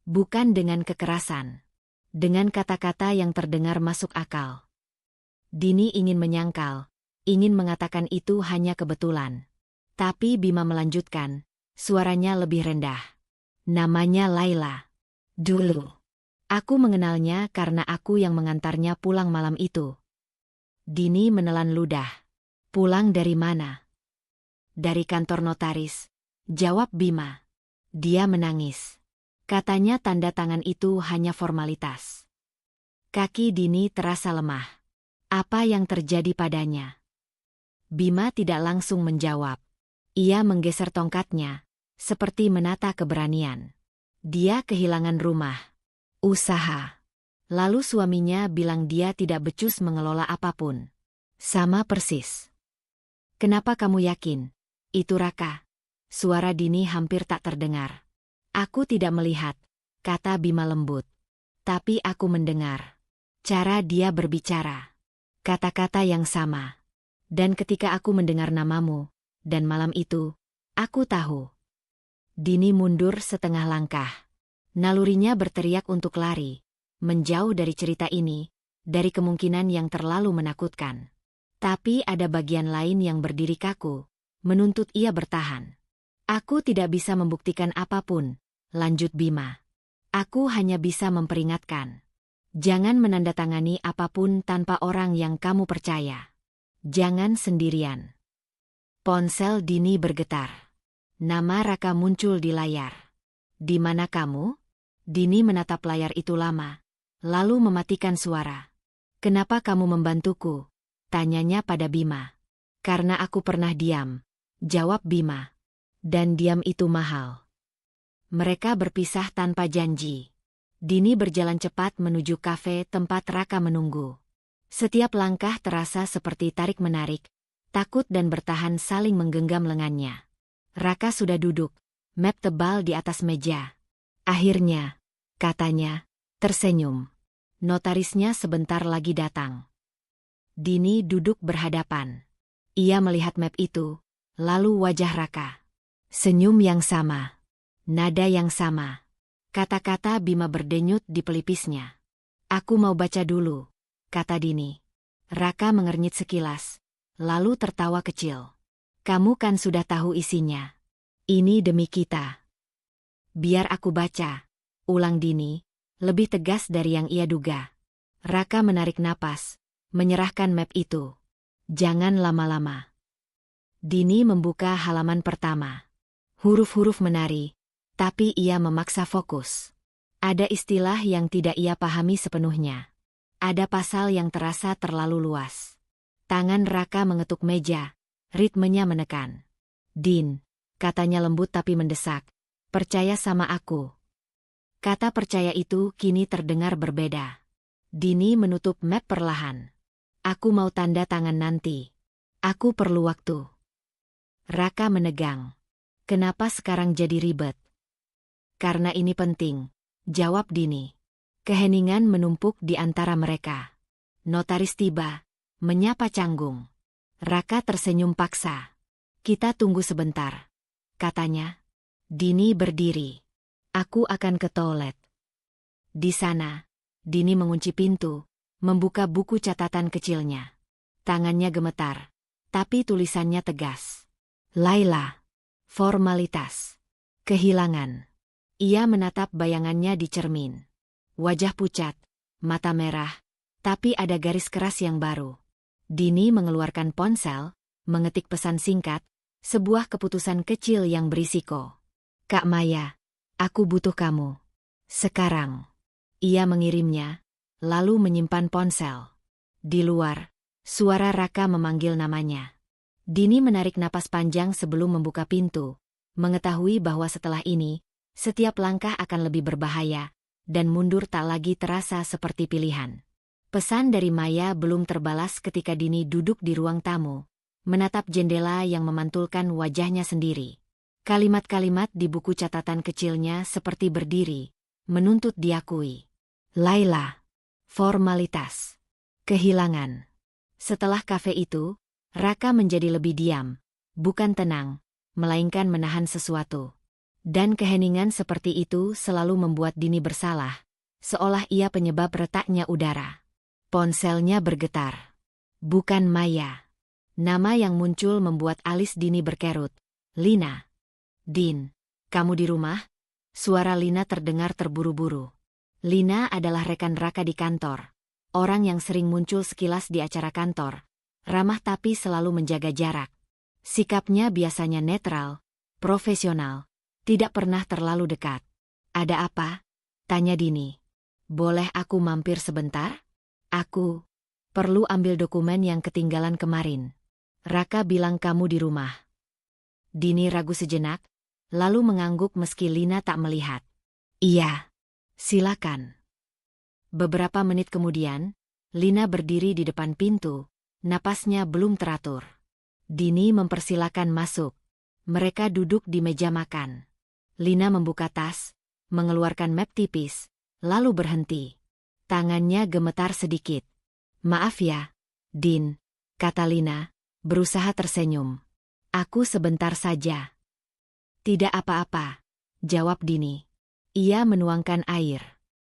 Speaker 1: Bukan dengan kekerasan. Dengan kata-kata yang terdengar masuk akal. Dini ingin menyangkal, ingin mengatakan itu hanya kebetulan. Tapi Bima melanjutkan, suaranya lebih rendah. Namanya Laila. Dulu. Aku mengenalnya karena aku yang mengantarnya pulang malam itu. Dini menelan ludah. Pulang dari mana? Dari kantor notaris, jawab Bima. Dia menangis. Katanya tanda tangan itu hanya formalitas. Kaki Dini terasa lemah. Apa yang terjadi padanya? Bima tidak langsung menjawab. Ia menggeser tongkatnya, seperti menata keberanian. Dia kehilangan rumah, usaha. Lalu suaminya bilang dia tidak becus mengelola apapun. Sama persis. Kenapa kamu yakin? Itu Raka. Suara Dini hampir tak terdengar. Aku tidak melihat, kata Bima lembut. Tapi aku mendengar. Cara dia berbicara. Kata-kata yang sama. Dan ketika aku mendengar namamu, dan malam itu, aku tahu. Dini mundur setengah langkah. Nalurinya berteriak untuk lari, menjauh dari cerita ini, dari kemungkinan yang terlalu menakutkan. Tapi ada bagian lain yang berdiri kaku, menuntut ia bertahan. Aku tidak bisa membuktikan apapun, lanjut Bima. Aku hanya bisa memperingatkan. Jangan menandatangani apapun tanpa orang yang kamu percaya. Jangan sendirian. Ponsel Dini bergetar. Nama Raka muncul di layar. Di mana kamu? Dini menatap layar itu lama, lalu mematikan suara. Kenapa kamu membantuku? Tanyanya pada Bima. Karena aku pernah diam, jawab Bima. Dan diam itu mahal. Mereka berpisah tanpa janji. Dini berjalan cepat menuju kafe tempat Raka menunggu. Setiap langkah terasa seperti tarik-menarik, takut dan bertahan saling menggenggam lengannya. Raka sudah duduk, map tebal di atas meja. Akhirnya, katanya, tersenyum. Notarisnya sebentar lagi datang. Dini duduk berhadapan. Ia melihat map itu, lalu wajah Raka. Senyum yang sama. Nada yang sama. Kata-kata Bima berdenyut di pelipisnya. Aku mau baca dulu, kata Dini. Raka mengernyit sekilas, lalu tertawa kecil. Kamu kan sudah tahu isinya. Ini demi kita. Biar aku baca, ulang Dini, lebih tegas dari yang ia duga. Raka menarik napas, menyerahkan map itu. Jangan lama-lama. Dini membuka halaman pertama. Huruf-huruf menari, tapi ia memaksa fokus. Ada istilah yang tidak ia pahami sepenuhnya. Ada pasal yang terasa terlalu luas. Tangan Raka mengetuk meja, ritmenya menekan. Din, katanya lembut tapi mendesak, percaya sama aku. Kata percaya itu kini terdengar berbeda. Dini menutup map perlahan. Aku mau tanda tangan nanti. Aku perlu waktu. Raka menegang. Kenapa sekarang jadi ribet? Karena ini penting, jawab Dini. Keheningan menumpuk di antara mereka. Notaris tiba, menyapa canggung. Raka tersenyum paksa. Kita tunggu sebentar, katanya. Dini berdiri. Aku akan ke toilet. Di sana, Dini mengunci pintu, membuka buku catatan kecilnya. Tangannya gemetar, tapi tulisannya tegas. Laila. Formalitas. Kehilangan. Ia menatap bayangannya di cermin. Wajah pucat, mata merah, tapi ada garis keras yang baru. Dini mengeluarkan ponsel, mengetik pesan singkat, sebuah keputusan kecil yang berisiko. Kak Maya, aku butuh kamu. Sekarang. Ia mengirimnya, lalu menyimpan ponsel. Di luar, suara Raka memanggil namanya. Dini menarik napas panjang sebelum membuka pintu, mengetahui bahwa setelah ini, setiap langkah akan lebih berbahaya, dan mundur tak lagi terasa seperti pilihan. Pesan dari Maya belum terbalas ketika Dini duduk di ruang tamu, menatap jendela yang memantulkan wajahnya sendiri. Kalimat-kalimat di buku catatan kecilnya seperti berdiri, menuntut diakui. Laila. Formalitas. Kehilangan. Setelah kafe itu, Raka menjadi lebih diam, bukan tenang, melainkan menahan sesuatu. Dan keheningan seperti itu selalu membuat Dini bersalah, seolah ia penyebab retaknya udara. Ponselnya bergetar. Bukan Maya. Nama yang muncul membuat alis Dini berkerut. Lina. Din, kamu di rumah? Suara Lina terdengar terburu-buru. Lina adalah rekan Raka di kantor. Orang yang sering muncul sekilas di acara kantor. Ramah tapi selalu menjaga jarak. Sikapnya biasanya netral, profesional. Tidak pernah terlalu dekat. Ada apa? Tanya Dini. Boleh aku mampir sebentar? Aku perlu ambil dokumen yang ketinggalan kemarin. Raka bilang kamu di rumah. Dini ragu sejenak, lalu mengangguk meski Lina tak melihat. Iya, silakan. Beberapa menit kemudian, Lina berdiri di depan pintu, napasnya belum teratur. Dini mempersilakan masuk. Mereka duduk di meja makan. Lina membuka tas, mengeluarkan map tipis, lalu berhenti. Tangannya gemetar sedikit. Maaf ya, Din, kata Lina, berusaha tersenyum. Aku sebentar saja. Tidak apa-apa, jawab Dini. Ia menuangkan air.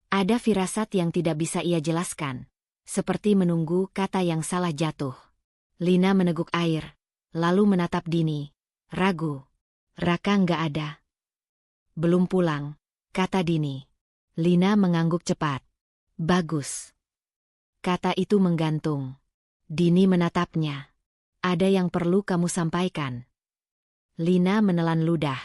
Speaker 1: Ada firasat yang tidak bisa ia jelaskan, seperti menunggu kata yang salah jatuh. Lina meneguk air, lalu menatap Dini. Ragu. Raka nggak ada. Belum pulang, kata Dini. Lina mengangguk cepat. Bagus. Kata itu menggantung. Dini menatapnya. Ada yang perlu kamu sampaikan. Lina menelan ludah.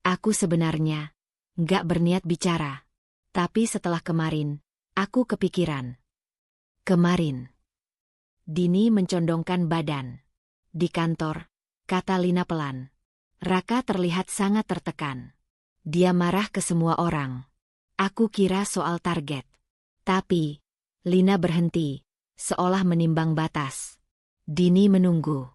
Speaker 1: Aku sebenarnya nggak berniat bicara. Tapi setelah kemarin, aku kepikiran. Kemarin. Dini mencondongkan badan. Di kantor, kata Lina pelan. Raka terlihat sangat tertekan. Dia marah ke semua orang. Aku kira soal target. Tapi, Lina berhenti, seolah menimbang batas. Dini menunggu.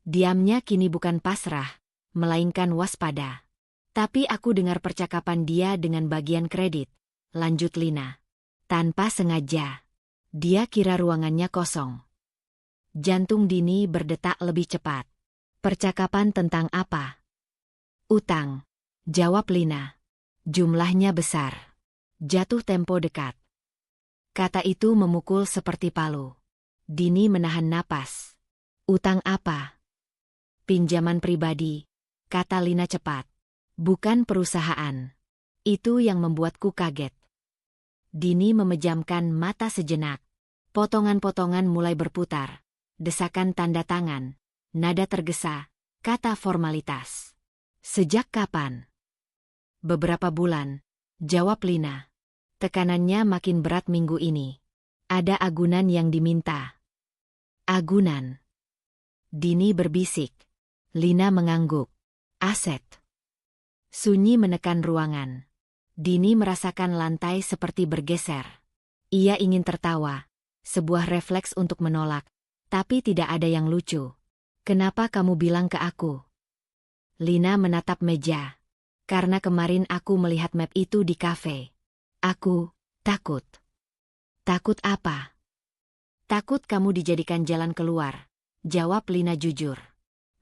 Speaker 1: Diamnya kini bukan pasrah, melainkan waspada. Tapi aku dengar percakapan dia dengan bagian kredit, lanjut Lina. Tanpa sengaja. Dia kira ruangannya kosong. Jantung Dini berdetak lebih cepat. Percakapan tentang apa? Utang, jawab Lina. Jumlahnya besar. Jatuh tempo dekat. Kata itu memukul seperti palu. Dini menahan napas. Utang apa? Pinjaman pribadi, kata Lina cepat. Bukan perusahaan. Itu yang membuatku kaget. Dini memejamkan mata sejenak. Potongan-potongan mulai berputar. Desakan tanda tangan. Nada tergesa. Kata formalitas. Sejak kapan? Beberapa bulan, jawab Lina. Tekanannya makin berat minggu ini. Ada agunan yang diminta. Agunan. Dini berbisik. Lina mengangguk. Aset. Sunyi menekan ruangan. Dini merasakan lantai seperti bergeser. Ia ingin tertawa. Sebuah refleks untuk menolak. Tapi tidak ada yang lucu. Kenapa kamu bilang ke aku? Lina menatap meja. Karena kemarin aku melihat map itu di kafe. Aku takut. Takut apa? Takut kamu dijadikan jalan keluar. Jawab Lina jujur.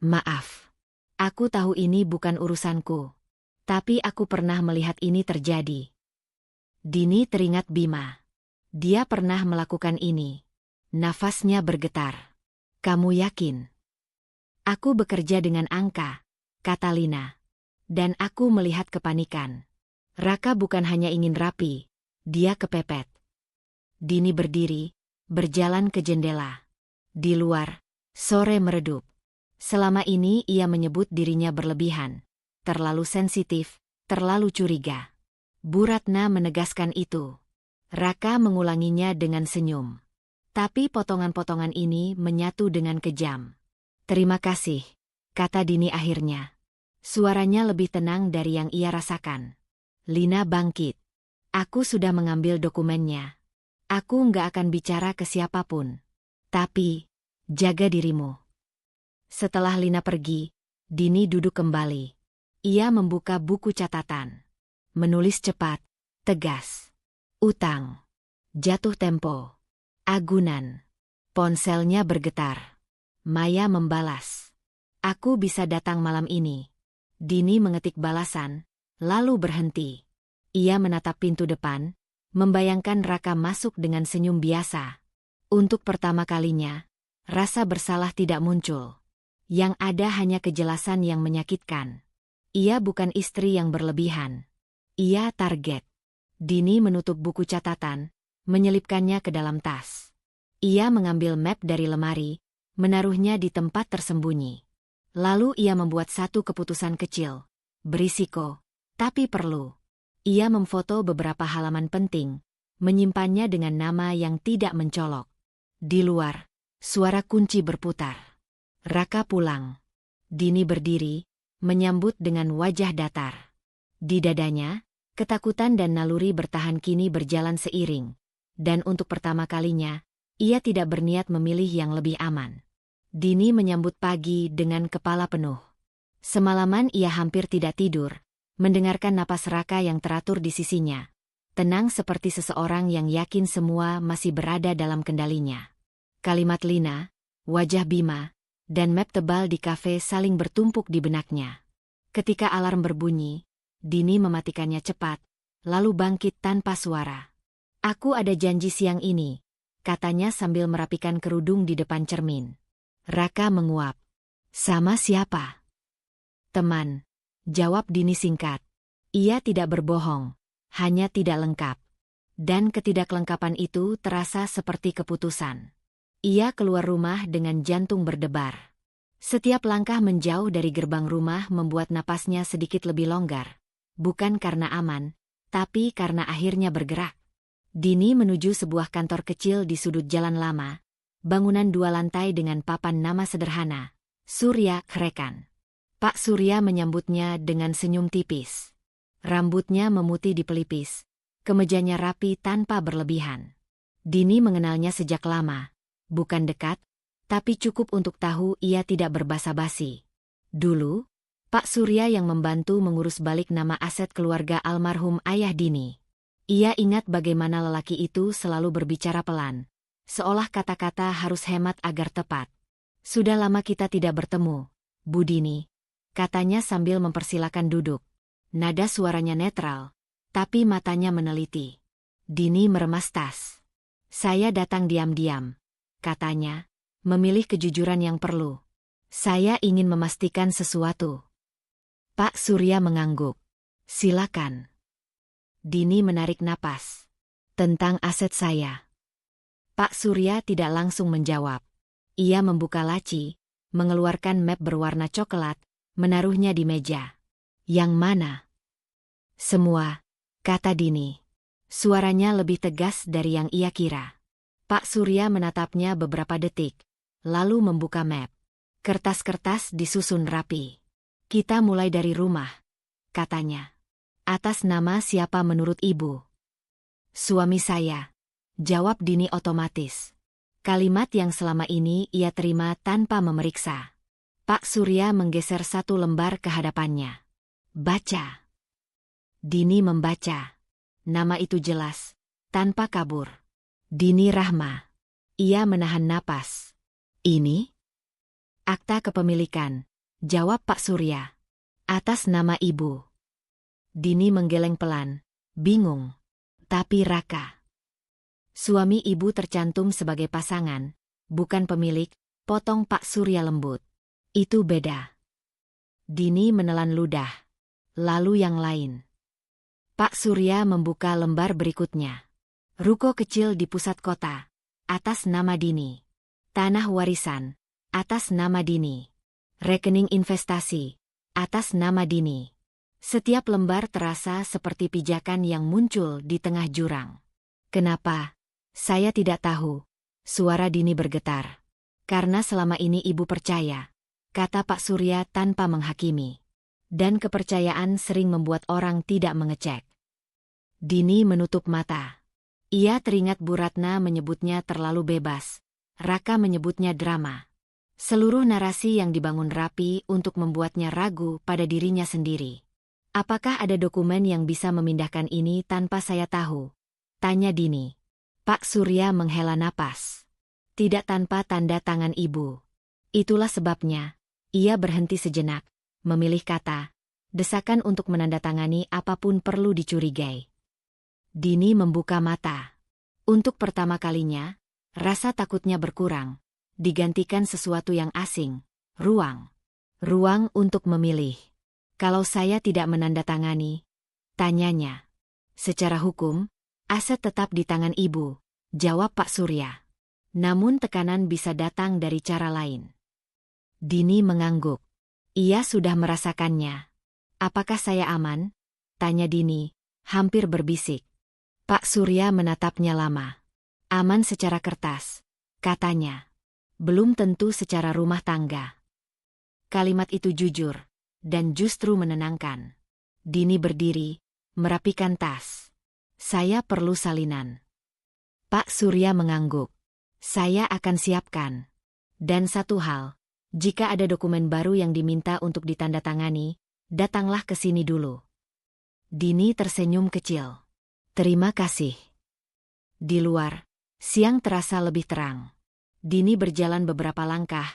Speaker 1: Maaf. Aku tahu ini bukan urusanku. Tapi aku pernah melihat ini terjadi. Dini teringat Bima. Dia pernah melakukan ini. Nafasnya bergetar. Kamu yakin? Aku bekerja dengan angka, kata Lina. Dan aku melihat kepanikan. Raka bukan hanya ingin rapi, dia kepepet. Dini berdiri, berjalan ke jendela. Di luar, sore meredup. Selama ini ia menyebut dirinya berlebihan, terlalu sensitif, terlalu curiga. Bu Ratna menegaskan itu. Raka mengulanginya dengan senyum. Tapi potongan-potongan ini menyatu dengan kejam. Terima kasih, kata Dini akhirnya. Suaranya lebih tenang dari yang ia rasakan. Lina bangkit. Aku sudah mengambil dokumennya. Aku nggak akan bicara ke siapapun. Tapi, jaga dirimu. Setelah Lina pergi, Dini duduk kembali. Ia membuka buku catatan. Menulis cepat, tegas. Utang. Jatuh tempo. Agunan. Ponselnya bergetar. Maya membalas. Aku bisa datang malam ini. Dini mengetik balasan, lalu berhenti. Ia menatap pintu depan, membayangkan Raka masuk dengan senyum biasa. Untuk pertama kalinya, rasa bersalah tidak muncul. Yang ada hanya kejelasan yang menyakitkan. Ia bukan istri yang berlebihan. Ia target. Dini menutup buku catatan, menyelipkannya ke dalam tas. Ia mengambil map dari lemari, menaruhnya di tempat tersembunyi. Lalu ia membuat satu keputusan kecil. Berisiko, Tapi perlu. Ia memfoto beberapa halaman penting, menyimpannya dengan nama yang tidak mencolok. Di luar, suara kunci berputar. Raka pulang. Dini berdiri, menyambut dengan wajah datar. Di dadanya, ketakutan dan naluri bertahan kini berjalan seiring. Dan untuk pertama kalinya, ia tidak berniat memilih yang lebih aman. Dini menyambut pagi dengan kepala penuh. Semalaman ia hampir tidak tidur, mendengarkan napas Raka yang teratur di sisinya. Tenang seperti seseorang yang yakin semua masih berada dalam kendalinya. Kalimat Lina, wajah Bima, dan map tebal di kafe saling bertumpuk di benaknya. Ketika alarm berbunyi, Dini mematikannya cepat, lalu bangkit tanpa suara. "Aku ada janji siang ini," katanya sambil merapikan kerudung di depan cermin. Raka menguap. "Sama siapa?" "Teman," jawab Dini singkat. Ia tidak berbohong, hanya tidak lengkap. Dan ketidaklengkapan itu terasa seperti keputusan. Ia keluar rumah dengan jantung berdebar. Setiap langkah menjauh dari gerbang rumah membuat napasnya sedikit lebih longgar. Bukan karena aman, tapi karena akhirnya bergerak. Dini menuju sebuah kantor kecil di sudut jalan lama. Bangunan 2 lantai dengan papan nama sederhana, Surya Krekan. Pak Surya menyambutnya dengan senyum tipis. Rambutnya memutih di pelipis, kemejanya rapi tanpa berlebihan. Dini mengenalnya sejak lama. Bukan dekat, tapi cukup untuk tahu ia tidak berbasa-basi. Dulu, Pak Surya yang membantu mengurus balik nama aset keluarga almarhum ayah Dini. Ia ingat bagaimana lelaki itu selalu berbicara pelan, seolah kata-kata harus hemat agar tepat. "Sudah lama kita tidak bertemu, Bu Dini," katanya sambil mempersilakan duduk. Nada suaranya netral, tapi matanya meneliti. Dini meremas tas. "Saya datang diam-diam," katanya, memilih kejujuran yang perlu. "Saya ingin memastikan sesuatu." Pak Surya mengangguk. "Silakan." Dini menarik napas. "Tentang aset saya." Pak Surya tidak langsung menjawab. Ia membuka laci, mengeluarkan map berwarna coklat, menaruhnya di meja. "Yang mana?" "Semua," kata Dini. Suaranya lebih tegas dari yang ia kira. Pak Surya menatapnya beberapa detik, lalu membuka map. Kertas-kertas disusun rapi. "Kita mulai dari rumah," katanya. "Atas nama siapa menurut Ibu?" "Suami saya," jawab Dini otomatis. Kalimat yang selama ini ia terima tanpa memeriksa. Pak Surya menggeser 1 lembar ke hadapannya. "Baca." Dini membaca. Nama itu jelas, tanpa kabur. Dini Rahma. Ia menahan napas. "Ini?" "Akta kepemilikan," jawab Pak Surya. "Atas nama Ibu." Dini menggeleng pelan, bingung. "Tapi Raka." "Suami Ibu tercantum sebagai pasangan, bukan pemilik," potong Pak Surya lembut. "Itu beda." Dini menelan ludah. Lalu yang lain. Pak Surya membuka lembar berikutnya. Ruko kecil di pusat kota, atas nama Dini. Tanah warisan, atas nama Dini. Rekening investasi, atas nama Dini. Setiap lembar terasa seperti pijakan yang muncul di tengah jurang. "Kenapa? Saya tidak tahu." Suara Dini bergetar. "Karena selama ini Ibu percaya," kata Pak Surya tanpa menghakimi. "Dan kepercayaan sering membuat orang tidak mengecek." Dini menutup mata. Ia teringat Bu Ratna menyebutnya terlalu bebas. Raka menyebutnya drama. Seluruh narasi yang dibangun rapi untuk membuatnya ragu pada dirinya sendiri. "Apakah ada dokumen yang bisa memindahkan ini tanpa saya tahu?" tanya Dini. Pak Surya menghela napas. "Tidak tanpa tanda tangan Ibu." Itulah sebabnya. Ia berhenti sejenak, memilih kata. Desakan untuk menandatangani apapun perlu dicurigai. Dini membuka mata. Untuk pertama kalinya, rasa takutnya berkurang. Digantikan sesuatu yang asing. Ruang. Ruang untuk memilih. "Kalau saya tidak menandatangani?" tanyanya. "Secara hukum, aset tetap di tangan Ibu," jawab Pak Surya. "Namun tekanan bisa datang dari cara lain." Dini mengangguk. Ia sudah merasakannya. "Apakah saya aman?" Tanya Dini, hampir berbisik. Pak Surya menatapnya lama. Aman secara kertas, katanya. Belum tentu secara rumah tangga. Kalimat itu jujur, dan justru menenangkan. Dini berdiri, merapikan tas. Saya perlu salinan. Pak Surya mengangguk. Saya akan siapkan. Dan satu hal, jika ada dokumen baru yang diminta untuk ditandatangani, datanglah ke sini dulu. Dini tersenyum kecil. Terima kasih. Di luar, siang terasa lebih terang. Dini berjalan beberapa langkah,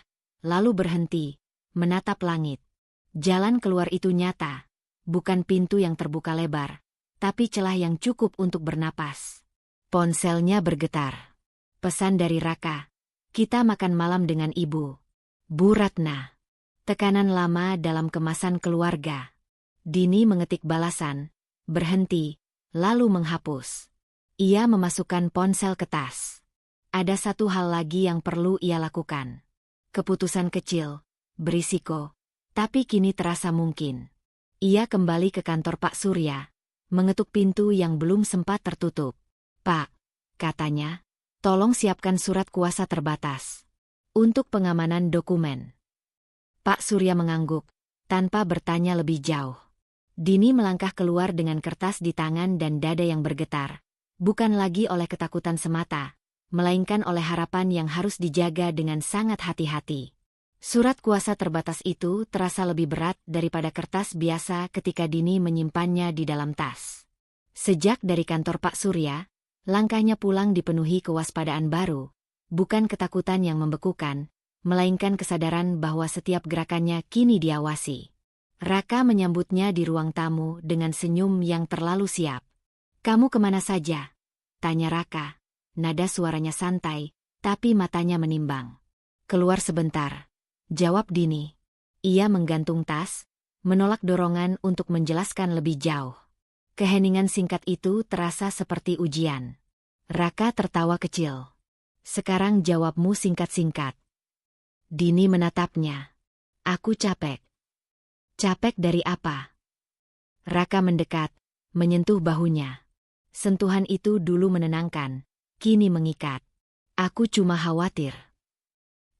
Speaker 1: lalu berhenti, menatap langit. Jalan keluar itu nyata, bukan pintu yang terbuka lebar, tapi celah yang cukup untuk bernapas. Ponselnya bergetar. Pesan dari Raka. Kita makan malam dengan Ibu. Bu Ratna. Tekanan lama dalam kemasan keluarga. Dini mengetik balasan, berhenti, lalu menghapus. Ia memasukkan ponsel ke tas. Ada satu hal lagi yang perlu ia lakukan. Keputusan kecil, berisiko, tapi kini terasa mungkin. Ia kembali ke kantor Pak Surya, mengetuk pintu yang belum sempat tertutup. Pak, katanya, tolong siapkan surat kuasa terbatas. Untuk pengamanan dokumen. Pak Surya mengangguk, tanpa bertanya lebih jauh. Dini melangkah keluar dengan kertas di tangan dan dada yang bergetar. Bukan lagi oleh ketakutan semata, melainkan oleh harapan yang harus dijaga dengan sangat hati-hati. Surat kuasa terbatas itu terasa lebih berat daripada kertas biasa ketika Dini menyimpannya di dalam tas. Sejak dari kantor Pak Surya, langkahnya pulang dipenuhi kewaspadaan baru, bukan ketakutan yang membekukan, melainkan kesadaran bahwa setiap gerakannya kini diawasi. Raka menyambutnya di ruang tamu dengan senyum yang terlalu siap. Kamu kemana saja? Tanya Raka. Nada suaranya santai, tapi matanya menimbang. Keluar sebentar, jawab Dini. Ia menggantung tas, menolak dorongan untuk menjelaskan lebih jauh. Keheningan singkat itu terasa seperti ujian. Raka tertawa kecil. Sekarang jawabmu singkat-singkat. Dini menatapnya. Aku capek. Capek dari apa? Raka mendekat, menyentuh bahunya. Sentuhan itu dulu menenangkan. Kini mengikat. Aku cuma khawatir.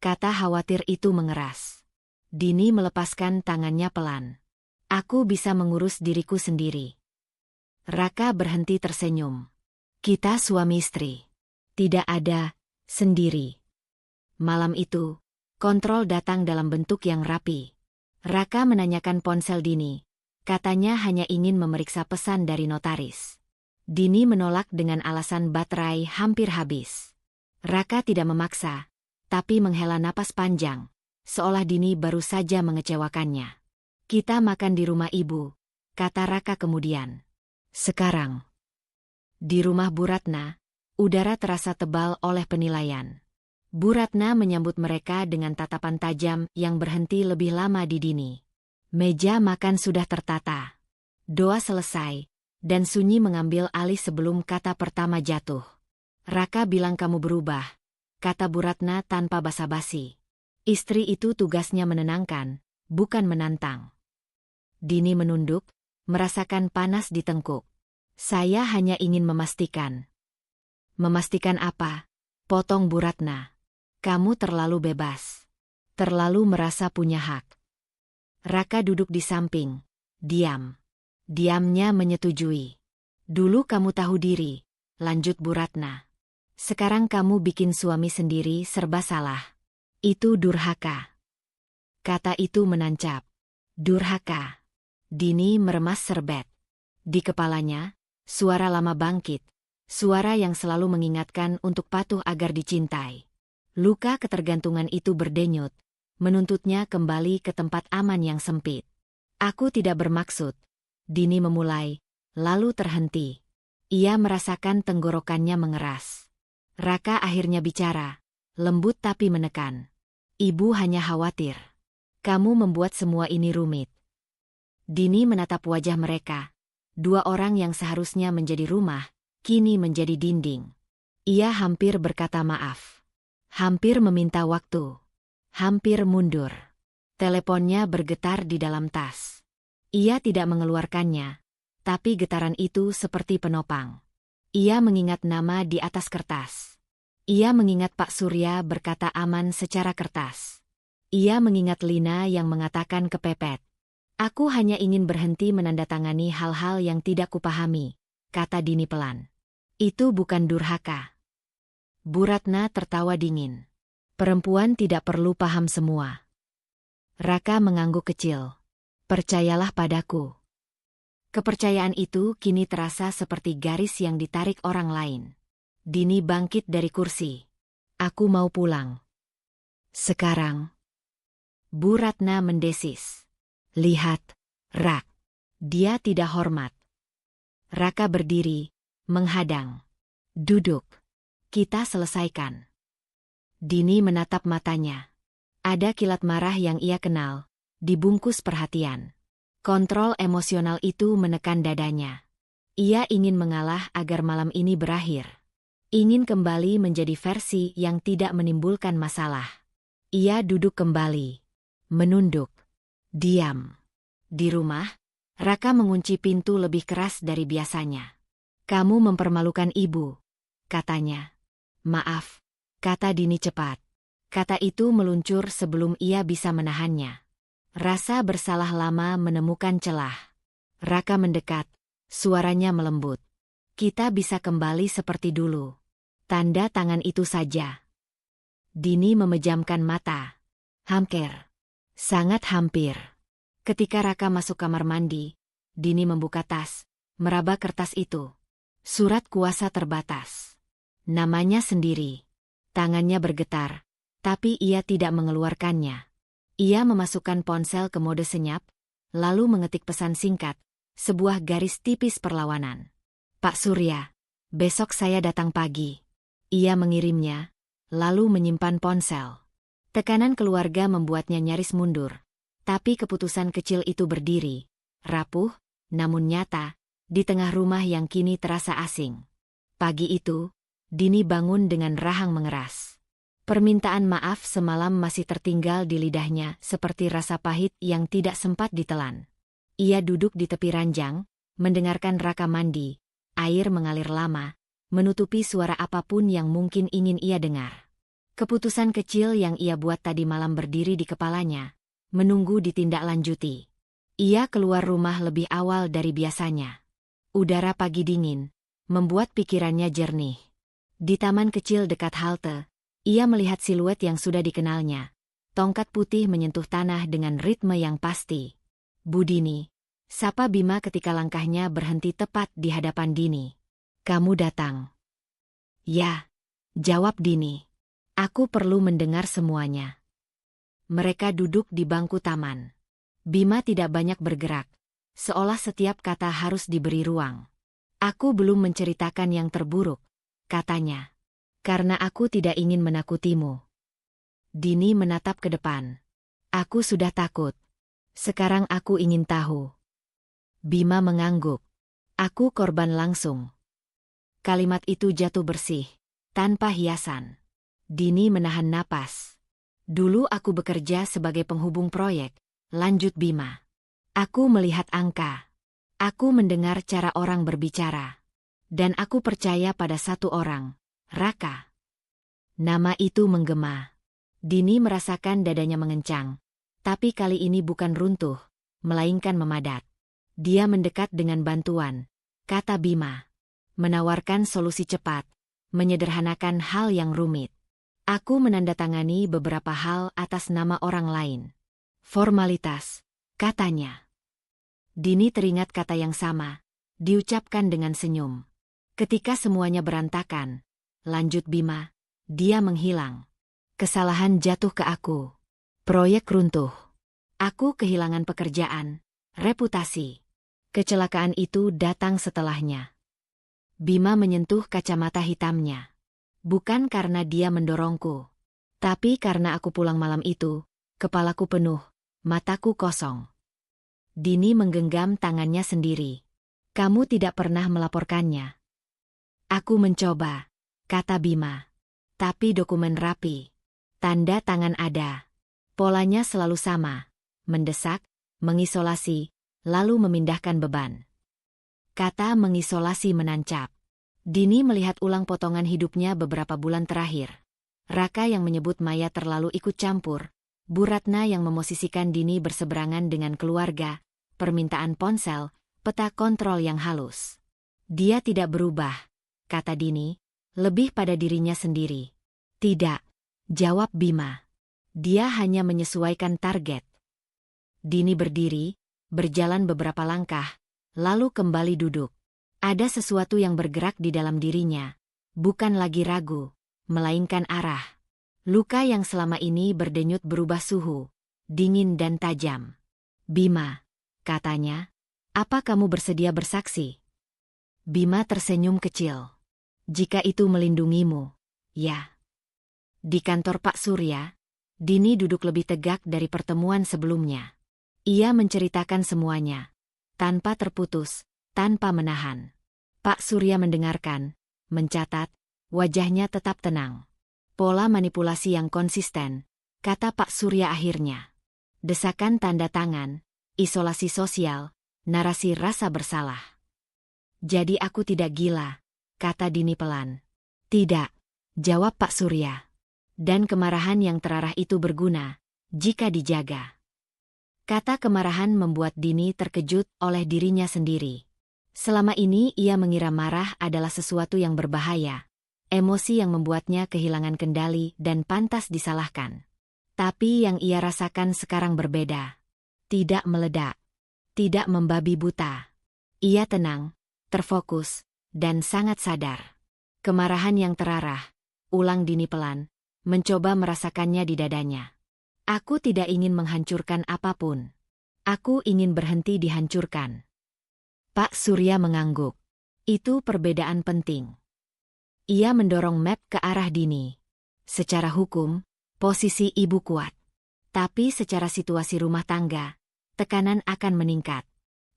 Speaker 1: Kata khawatir itu mengeras. Dini melepaskan tangannya pelan. Aku bisa mengurus diriku sendiri. Raka berhenti tersenyum. Kita suami istri. Tidak ada, sendiri. Malam itu, kontrol datang dalam bentuk yang rapi. Raka menanyakan ponsel Dini. Katanya hanya ingin memeriksa pesan dari notaris. Dini menolak dengan alasan baterai hampir habis. Raka tidak memaksa, tapi menghela napas panjang, seolah Dini baru saja mengecewakannya. Kita makan di rumah Ibu, kata Raka kemudian. Sekarang. Di rumah Bu Ratna, udara terasa tebal oleh penilaian. Bu Ratna menyambut mereka dengan tatapan tajam yang berhenti lebih lama di Dini. Meja makan sudah tertata. Doa selesai. Dan sunyi mengambil alih sebelum kata pertama jatuh. Raka bilang kamu berubah, kata Bu Ratna tanpa basa-basi. Istri itu tugasnya menenangkan, bukan menantang. Dini menunduk, merasakan panas di tengkuk. Saya hanya ingin memastikan. Memastikan apa? Potong Bu Ratna. Kamu terlalu bebas. Terlalu merasa punya hak. Raka duduk di samping. Diam. Diamnya menyetujui. Dulu kamu tahu diri, lanjut Bu Ratna. Sekarang kamu bikin suami sendiri serba salah. Itu durhaka. Kata itu menancap. Durhaka. Dini meremas serbet. Di kepalanya, suara lama bangkit. Suara yang selalu mengingatkan untuk patuh agar dicintai. Luka ketergantungan itu berdenyut, menuntutnya kembali ke tempat aman yang sempit. Aku tidak bermaksud. Dini memulai, lalu terhenti. Ia merasakan tenggorokannya mengeras. Raka akhirnya bicara, lembut tapi menekan. Ibu hanya khawatir. Kamu membuat semua ini rumit. Dini menatap wajah mereka. Dua orang yang seharusnya menjadi rumah, kini menjadi dinding. Ia hampir berkata maaf. Hampir meminta waktu. Hampir mundur. Teleponnya bergetar di dalam tas. Ia tidak mengeluarkannya, tapi getaran itu seperti penopang. Ia mengingat nama di atas kertas. Ia mengingat Pak Surya berkata aman secara kertas. Ia mengingat Lina yang mengatakan kepepet. Aku hanya ingin berhenti menandatangani hal-hal yang tidak kupahami, kata Dini pelan. Itu bukan durhaka. Bu Ratna tertawa dingin. Perempuan tidak perlu paham semua. Raka mengangguk kecil. Percayalah padaku. Kepercayaan itu kini terasa seperti garis yang ditarik orang lain. Dini bangkit dari kursi. Aku mau pulang. Sekarang. Bu Ratna mendesis. Lihat, Rak. Dia tidak hormat. Raka berdiri, menghadang. Duduk. Kita selesaikan. Dini menatap matanya. Ada kilat marah yang ia kenal, dibungkus perhatian. Kontrol emosional itu menekan dadanya. Ia ingin mengalah agar malam ini berakhir. Ingin kembali menjadi versi yang tidak menimbulkan masalah. Ia duduk kembali. Menunduk. Diam. Di rumah, Raka mengunci pintu lebih keras dari biasanya. Kamu mempermalukan ibu, katanya. Maaf, kata Dini cepat. Kata itu meluncur sebelum ia bisa menahannya. Rasa bersalah lama menemukan celah. Raka mendekat, suaranya melembut. Kita bisa kembali seperti dulu. Tanda tangan itu saja. Dini memejamkan mata. Hampir. Sangat hampir. Ketika Raka masuk kamar mandi, Dini membuka tas, meraba kertas itu. Surat kuasa terbatas. Namanya sendiri. Tangannya bergetar, tapi ia tidak mengeluarkannya. Ia memasukkan ponsel ke mode senyap, lalu mengetik pesan singkat, sebuah garis tipis perlawanan. Pak Surya, besok saya datang pagi. Ia mengirimnya, lalu menyimpan ponsel. Tekanan keluarga membuatnya nyaris mundur. Tapi keputusan kecil itu berdiri, rapuh, namun nyata, di tengah rumah yang kini terasa asing. Pagi itu, Dini bangun dengan rahang mengeras. Permintaan maaf semalam masih tertinggal di lidahnya seperti rasa pahit yang tidak sempat ditelan. Ia duduk di tepi ranjang, mendengarkan Raka mandi, air mengalir lama, menutupi suara apapun yang mungkin ingin ia dengar. Keputusan kecil yang ia buat tadi malam berdiri di kepalanya, menunggu ditindaklanjuti. Ia keluar rumah lebih awal dari biasanya. Udara pagi dingin, membuat pikirannya jernih. Di taman kecil dekat halte, ia melihat siluet yang sudah dikenalnya. Tongkat putih menyentuh tanah dengan ritme yang pasti. Bu Dini, sapa Bima ketika langkahnya berhenti tepat di hadapan Dini. Kamu datang. Ya, jawab Dini. Aku perlu mendengar semuanya. Mereka duduk di bangku taman. Bima tidak banyak bergerak, seolah setiap kata harus diberi ruang. Aku belum menceritakan yang terburuk, katanya. Karena aku tidak ingin menakutimu. Dini menatap ke depan. Aku sudah takut. Sekarang aku ingin tahu. Bima mengangguk. Aku korban langsung. Kalimat itu jatuh bersih, tanpa hiasan. Dini menahan napas. Dulu aku bekerja sebagai penghubung proyek, lanjut Bima. Aku melihat angka. Aku mendengar cara orang berbicara. Dan aku percaya pada satu orang. Raka. Nama itu menggema. Dini merasakan dadanya mengencang. Tapi kali ini bukan runtuh, melainkan memadat. Dia mendekat dengan bantuan, kata Bima. Menawarkan solusi cepat, menyederhanakan hal yang rumit. Aku menandatangani beberapa hal atas nama orang lain. Formalitas, katanya. Dini teringat kata yang sama, diucapkan dengan senyum. Ketika semuanya berantakan, lanjut Bima, dia menghilang. Kesalahan jatuh ke aku. Proyek runtuh. Aku kehilangan pekerjaan, reputasi. Kecelakaan itu datang setelahnya. Bima menyentuh kacamata hitamnya. Bukan karena dia mendorongku. Tapi karena aku pulang malam itu, kepalaku penuh, mataku kosong. Dini menggenggam tangannya sendiri. Kamu tidak pernah melaporkannya. Aku mencoba, kata Bima. Tapi dokumen rapi. Tanda tangan ada. Polanya selalu sama. Mendesak, mengisolasi, lalu memindahkan beban. Kata mengisolasi menancap. Dini melihat ulang potongan hidupnya beberapa bulan terakhir. Raka yang menyebut Maya terlalu ikut campur, Bu Ratna yang memosisikan Dini berseberangan dengan keluarga, permintaan ponsel, peta kontrol yang halus. Dia tidak berubah, kata Dini, lebih pada dirinya sendiri. Tidak, jawab Bima. Dia hanya menyesuaikan target. Dini berdiri, berjalan beberapa langkah, lalu kembali duduk. Ada sesuatu yang bergerak di dalam dirinya, bukan lagi ragu, melainkan arah. Luka yang selama ini berdenyut berubah suhu, dingin dan tajam. Bima, katanya, apa kamu bersedia bersaksi? Bima tersenyum kecil. Jika itu melindungimu, ya. Di kantor Pak Surya, Dini duduk lebih tegak dari pertemuan sebelumnya. Ia menceritakan semuanya, tanpa terputus, tanpa menahan. Pak Surya mendengarkan, mencatat, wajahnya tetap tenang. Pola manipulasi yang konsisten, kata Pak Surya akhirnya. Desakan tanda tangan, isolasi sosial, narasi rasa bersalah. Jadi aku tidak gila, kata Dini pelan. Tidak, jawab Pak Surya. Dan kemarahan yang terarah itu berguna, jika dijaga. Kata kemarahan membuat Dini terkejut oleh dirinya sendiri. Selama ini ia mengira marah adalah sesuatu yang berbahaya, emosi yang membuatnya kehilangan kendali dan pantas disalahkan. Tapi yang ia rasakan sekarang berbeda. Tidak meledak, tidak membabi buta. Ia tenang, terfokus, dan sangat sadar. Kemarahan yang terarah, ulang Dini pelan, mencoba merasakannya di dadanya. Aku tidak ingin menghancurkan apapun. Aku ingin berhenti dihancurkan. Pak Surya mengangguk. Itu perbedaan penting. Ia mendorong map ke arah Dini. Secara hukum, posisi ibu kuat. Tapi secara situasi rumah tangga, tekanan akan meningkat.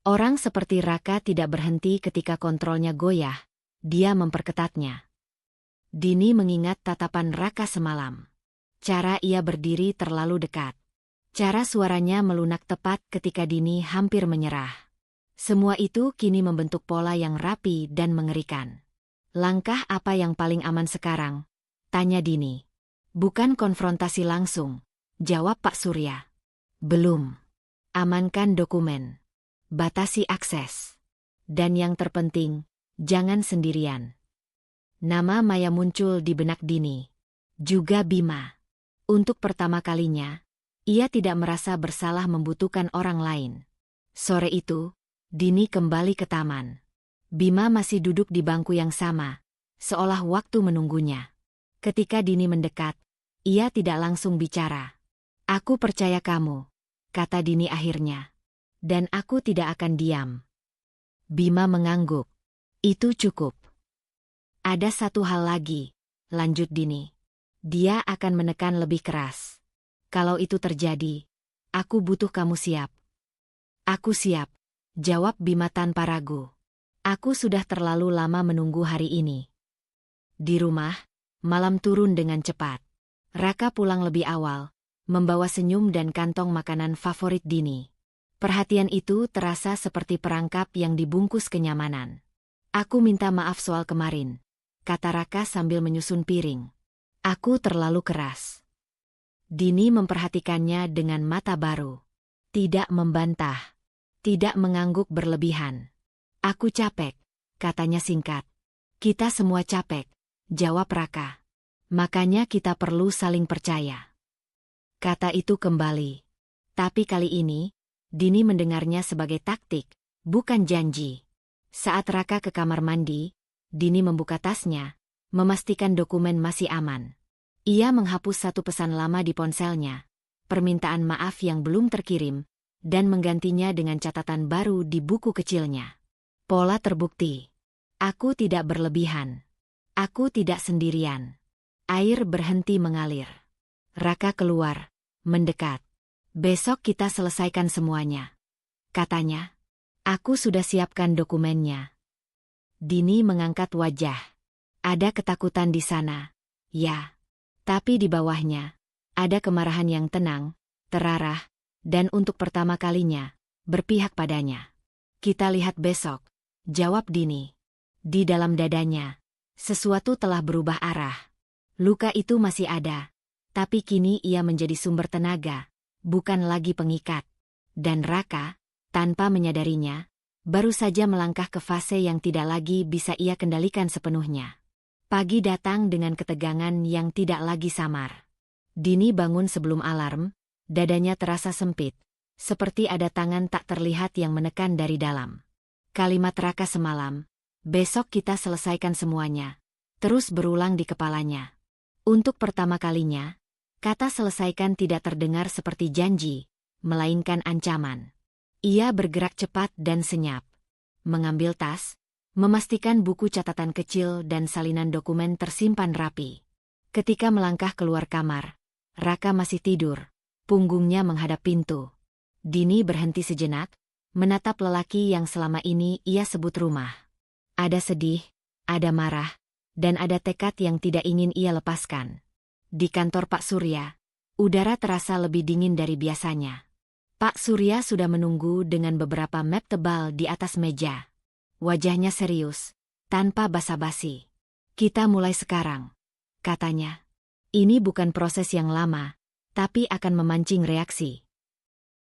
Speaker 1: Orang seperti Raka tidak berhenti ketika kontrolnya goyah, dia memperketatnya. Dini mengingat tatapan Raka semalam. Cara ia berdiri terlalu dekat. Cara suaranya melunak tepat ketika Dini hampir menyerah. Semua itu kini membentuk pola yang rapi dan mengerikan. Langkah apa yang paling aman sekarang? Tanya Dini. Bukan konfrontasi langsung, jawab Pak Surya. Belum. Amankan dokumen. Batasi akses. Dan yang terpenting, jangan sendirian. Nama Maya muncul di benak Dini. Juga Bima. Untuk pertama kalinya, ia tidak merasa bersalah membutuhkan orang lain. Sore itu, Dini kembali ke taman. Bima masih duduk di bangku yang sama, seolah waktu menunggunya. Ketika Dini mendekat, ia tidak langsung bicara. Aku percaya kamu, kata Dini akhirnya. Dan aku tidak akan diam. Bima mengangguk. Itu cukup. Ada satu hal lagi, lanjut Dini. Dia akan menekan lebih keras. Kalau itu terjadi, aku butuh kamu siap. Aku siap, jawab Bima tanpa ragu. Aku sudah terlalu lama menunggu hari ini. Di rumah, malam turun dengan cepat. Raka pulang lebih awal, membawa senyum dan kantong makanan favorit Dini. Perhatian itu terasa seperti perangkap yang dibungkus kenyamanan. Aku minta maaf soal kemarin, kata Raka sambil menyusun piring. Aku terlalu keras. Dini memperhatikannya dengan mata baru. Tidak membantah. Tidak mengangguk berlebihan. Aku capek, katanya singkat. Kita semua capek, jawab Raka. Makanya kita perlu saling percaya. Kata itu kembali. Tapi kali ini, Dini mendengarnya sebagai taktik, bukan janji. Saat Raka ke kamar mandi, Dini membuka tasnya, memastikan dokumen masih aman. Ia menghapus satu pesan lama di ponselnya, permintaan maaf yang belum terkirim, dan menggantinya dengan catatan baru di buku kecilnya. Pola terbukti. Aku tidak berlebihan. Aku tidak sendirian. Air berhenti mengalir. Raka keluar, mendekat. Besok kita selesaikan semuanya, katanya. Aku sudah siapkan dokumennya. Dini mengangkat wajah. Ada ketakutan di sana, ya. Tapi di bawahnya, ada kemarahan yang tenang, terarah, dan untuk pertama kalinya, berpihak padanya. Kita lihat besok, jawab Dini. Di dalam dadanya, sesuatu telah berubah arah. Luka itu masih ada, tapi kini ia menjadi sumber tenaga, bukan lagi pengikat. Dan Raka, tanpa menyadarinya, baru saja melangkah ke fase yang tidak lagi bisa ia kendalikan sepenuhnya. Pagi datang dengan ketegangan yang tidak lagi samar. Dini bangun sebelum alarm, dadanya terasa sempit, seperti ada tangan tak terlihat yang menekan dari dalam. Kalimat Raka semalam, "Besok kita selesaikan semuanya," terus berulang di kepalanya. Untuk pertama kalinya, kata selesaikan tidak terdengar seperti janji, melainkan ancaman. Ia bergerak cepat dan senyap. Mengambil tas, memastikan buku catatan kecil dan salinan dokumen tersimpan rapi. Ketika melangkah keluar kamar, Raka masih tidur, punggungnya menghadap pintu. Dini berhenti sejenak, menatap lelaki yang selama ini ia sebut rumah. Ada sedih, ada marah, dan ada tekad yang tidak ingin ia lepaskan. Di kantor Pak Surya, udara terasa lebih dingin dari biasanya. Pak Surya sudah menunggu dengan beberapa map tebal di atas meja. Wajahnya serius, tanpa basa-basi. "Kita mulai sekarang," katanya. "Ini bukan proses yang lama, tapi akan memancing reaksi."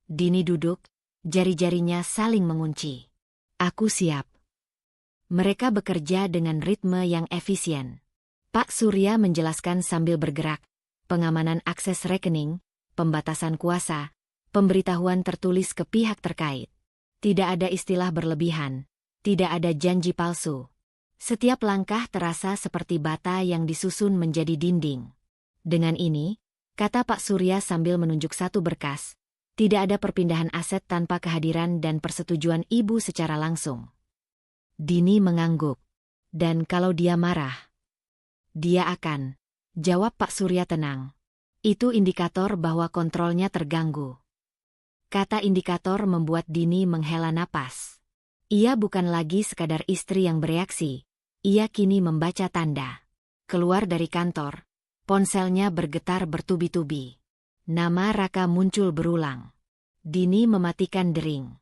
Speaker 1: Dini duduk, jari-jarinya saling mengunci. "Aku siap." Mereka bekerja dengan ritme yang efisien. Pak Surya menjelaskan sambil bergerak, pengamanan akses rekening, pembatasan kuasa, pemberitahuan tertulis ke pihak terkait. Tidak ada istilah berlebihan, tidak ada janji palsu. Setiap langkah terasa seperti bata yang disusun menjadi dinding. Dengan ini, kata Pak Surya sambil menunjuk satu berkas, tidak ada perpindahan aset tanpa kehadiran dan persetujuan ibu secara langsung. Dini mengangguk. "Dan kalau dia marah?" "Dia akan," jawab Pak Surya tenang. "Itu indikator bahwa kontrolnya terganggu." Kata indikator membuat Dini menghela napas. Ia bukan lagi sekadar istri yang bereaksi, ia kini membaca tanda. Keluar dari kantor, ponselnya bergetar bertubi-tubi. Nama Raka muncul berulang. Dini mematikan dering.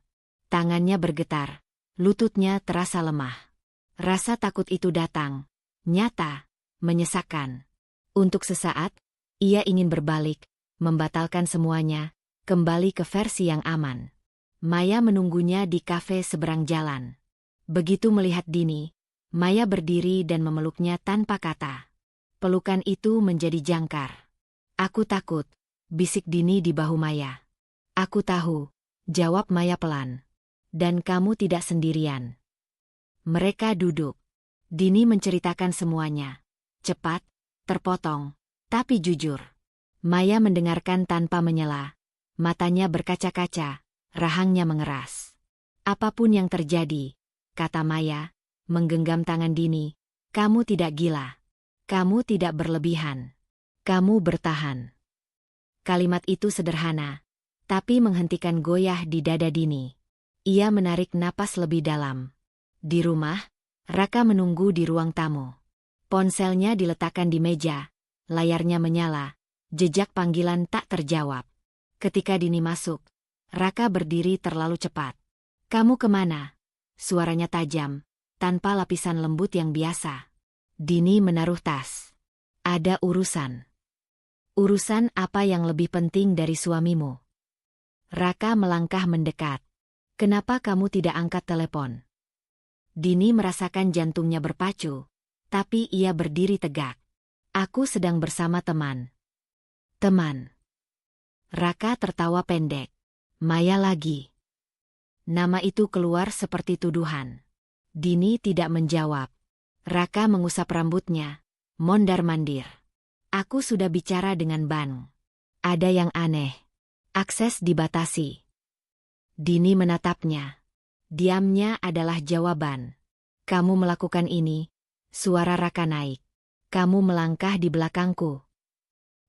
Speaker 1: Tangannya bergetar, lututnya terasa lemah. Rasa takut itu datang, nyata, menyesakkan. Untuk sesaat, ia ingin berbalik, membatalkan semuanya, kembali ke versi yang aman. Maya menunggunya di kafe seberang jalan. Begitu melihat Dini, Maya berdiri dan memeluknya tanpa kata. Pelukan itu menjadi jangkar. "Aku takut," bisik Dini di bahu Maya. "Aku tahu," jawab Maya pelan. "Dan kamu tidak sendirian." Mereka duduk. Dini menceritakan semuanya. Cepat, terpotong, tapi jujur. Maya mendengarkan tanpa menyela. Matanya berkaca-kaca, rahangnya mengeras. "Apapun yang terjadi," kata Maya, menggenggam tangan Dini, "kamu tidak gila. Kamu tidak berlebihan. Kamu bertahan." Kalimat itu sederhana, tapi menghentikan goyah di dada Dini. Ia menarik napas lebih dalam. Di rumah, Raka menunggu di ruang tamu. Ponselnya diletakkan di meja, layarnya menyala, jejak panggilan tak terjawab. Ketika Dini masuk, Raka berdiri terlalu cepat. "Kamu kemana?" Suaranya tajam, tanpa lapisan lembut yang biasa. Dini menaruh tas. "Ada urusan." "Urusan apa yang lebih penting dari suamimu?" Raka melangkah mendekat. "Kenapa kamu tidak angkat telepon?" Dini merasakan jantungnya berpacu, tapi ia berdiri tegak. "Aku sedang bersama teman." "Teman?" Raka tertawa pendek. "Maya lagi." Nama itu keluar seperti tuduhan. Dini tidak menjawab. Raka mengusap rambutnya, mondar-mandir. "Aku sudah bicara dengan Ban. Ada yang aneh. Akses dibatasi." Dini menatapnya. Diamnya adalah jawaban. "Kamu melakukan ini." Suara Raka naik. "Kamu melangkah di belakangku."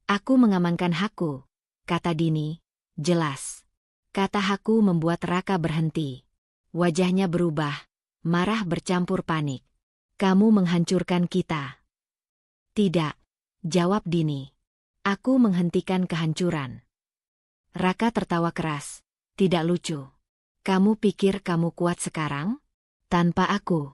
Speaker 1: "Aku mengamankan hakku," kata Dini. Jelas. Kata hakku membuat Raka berhenti. Wajahnya berubah, marah bercampur panik. "Kamu menghancurkan kita." "Tidak," jawab Dini. "Aku menghentikan kehancuran." Raka tertawa keras. "Tidak lucu. Kamu pikir kamu kuat sekarang? Tanpa aku.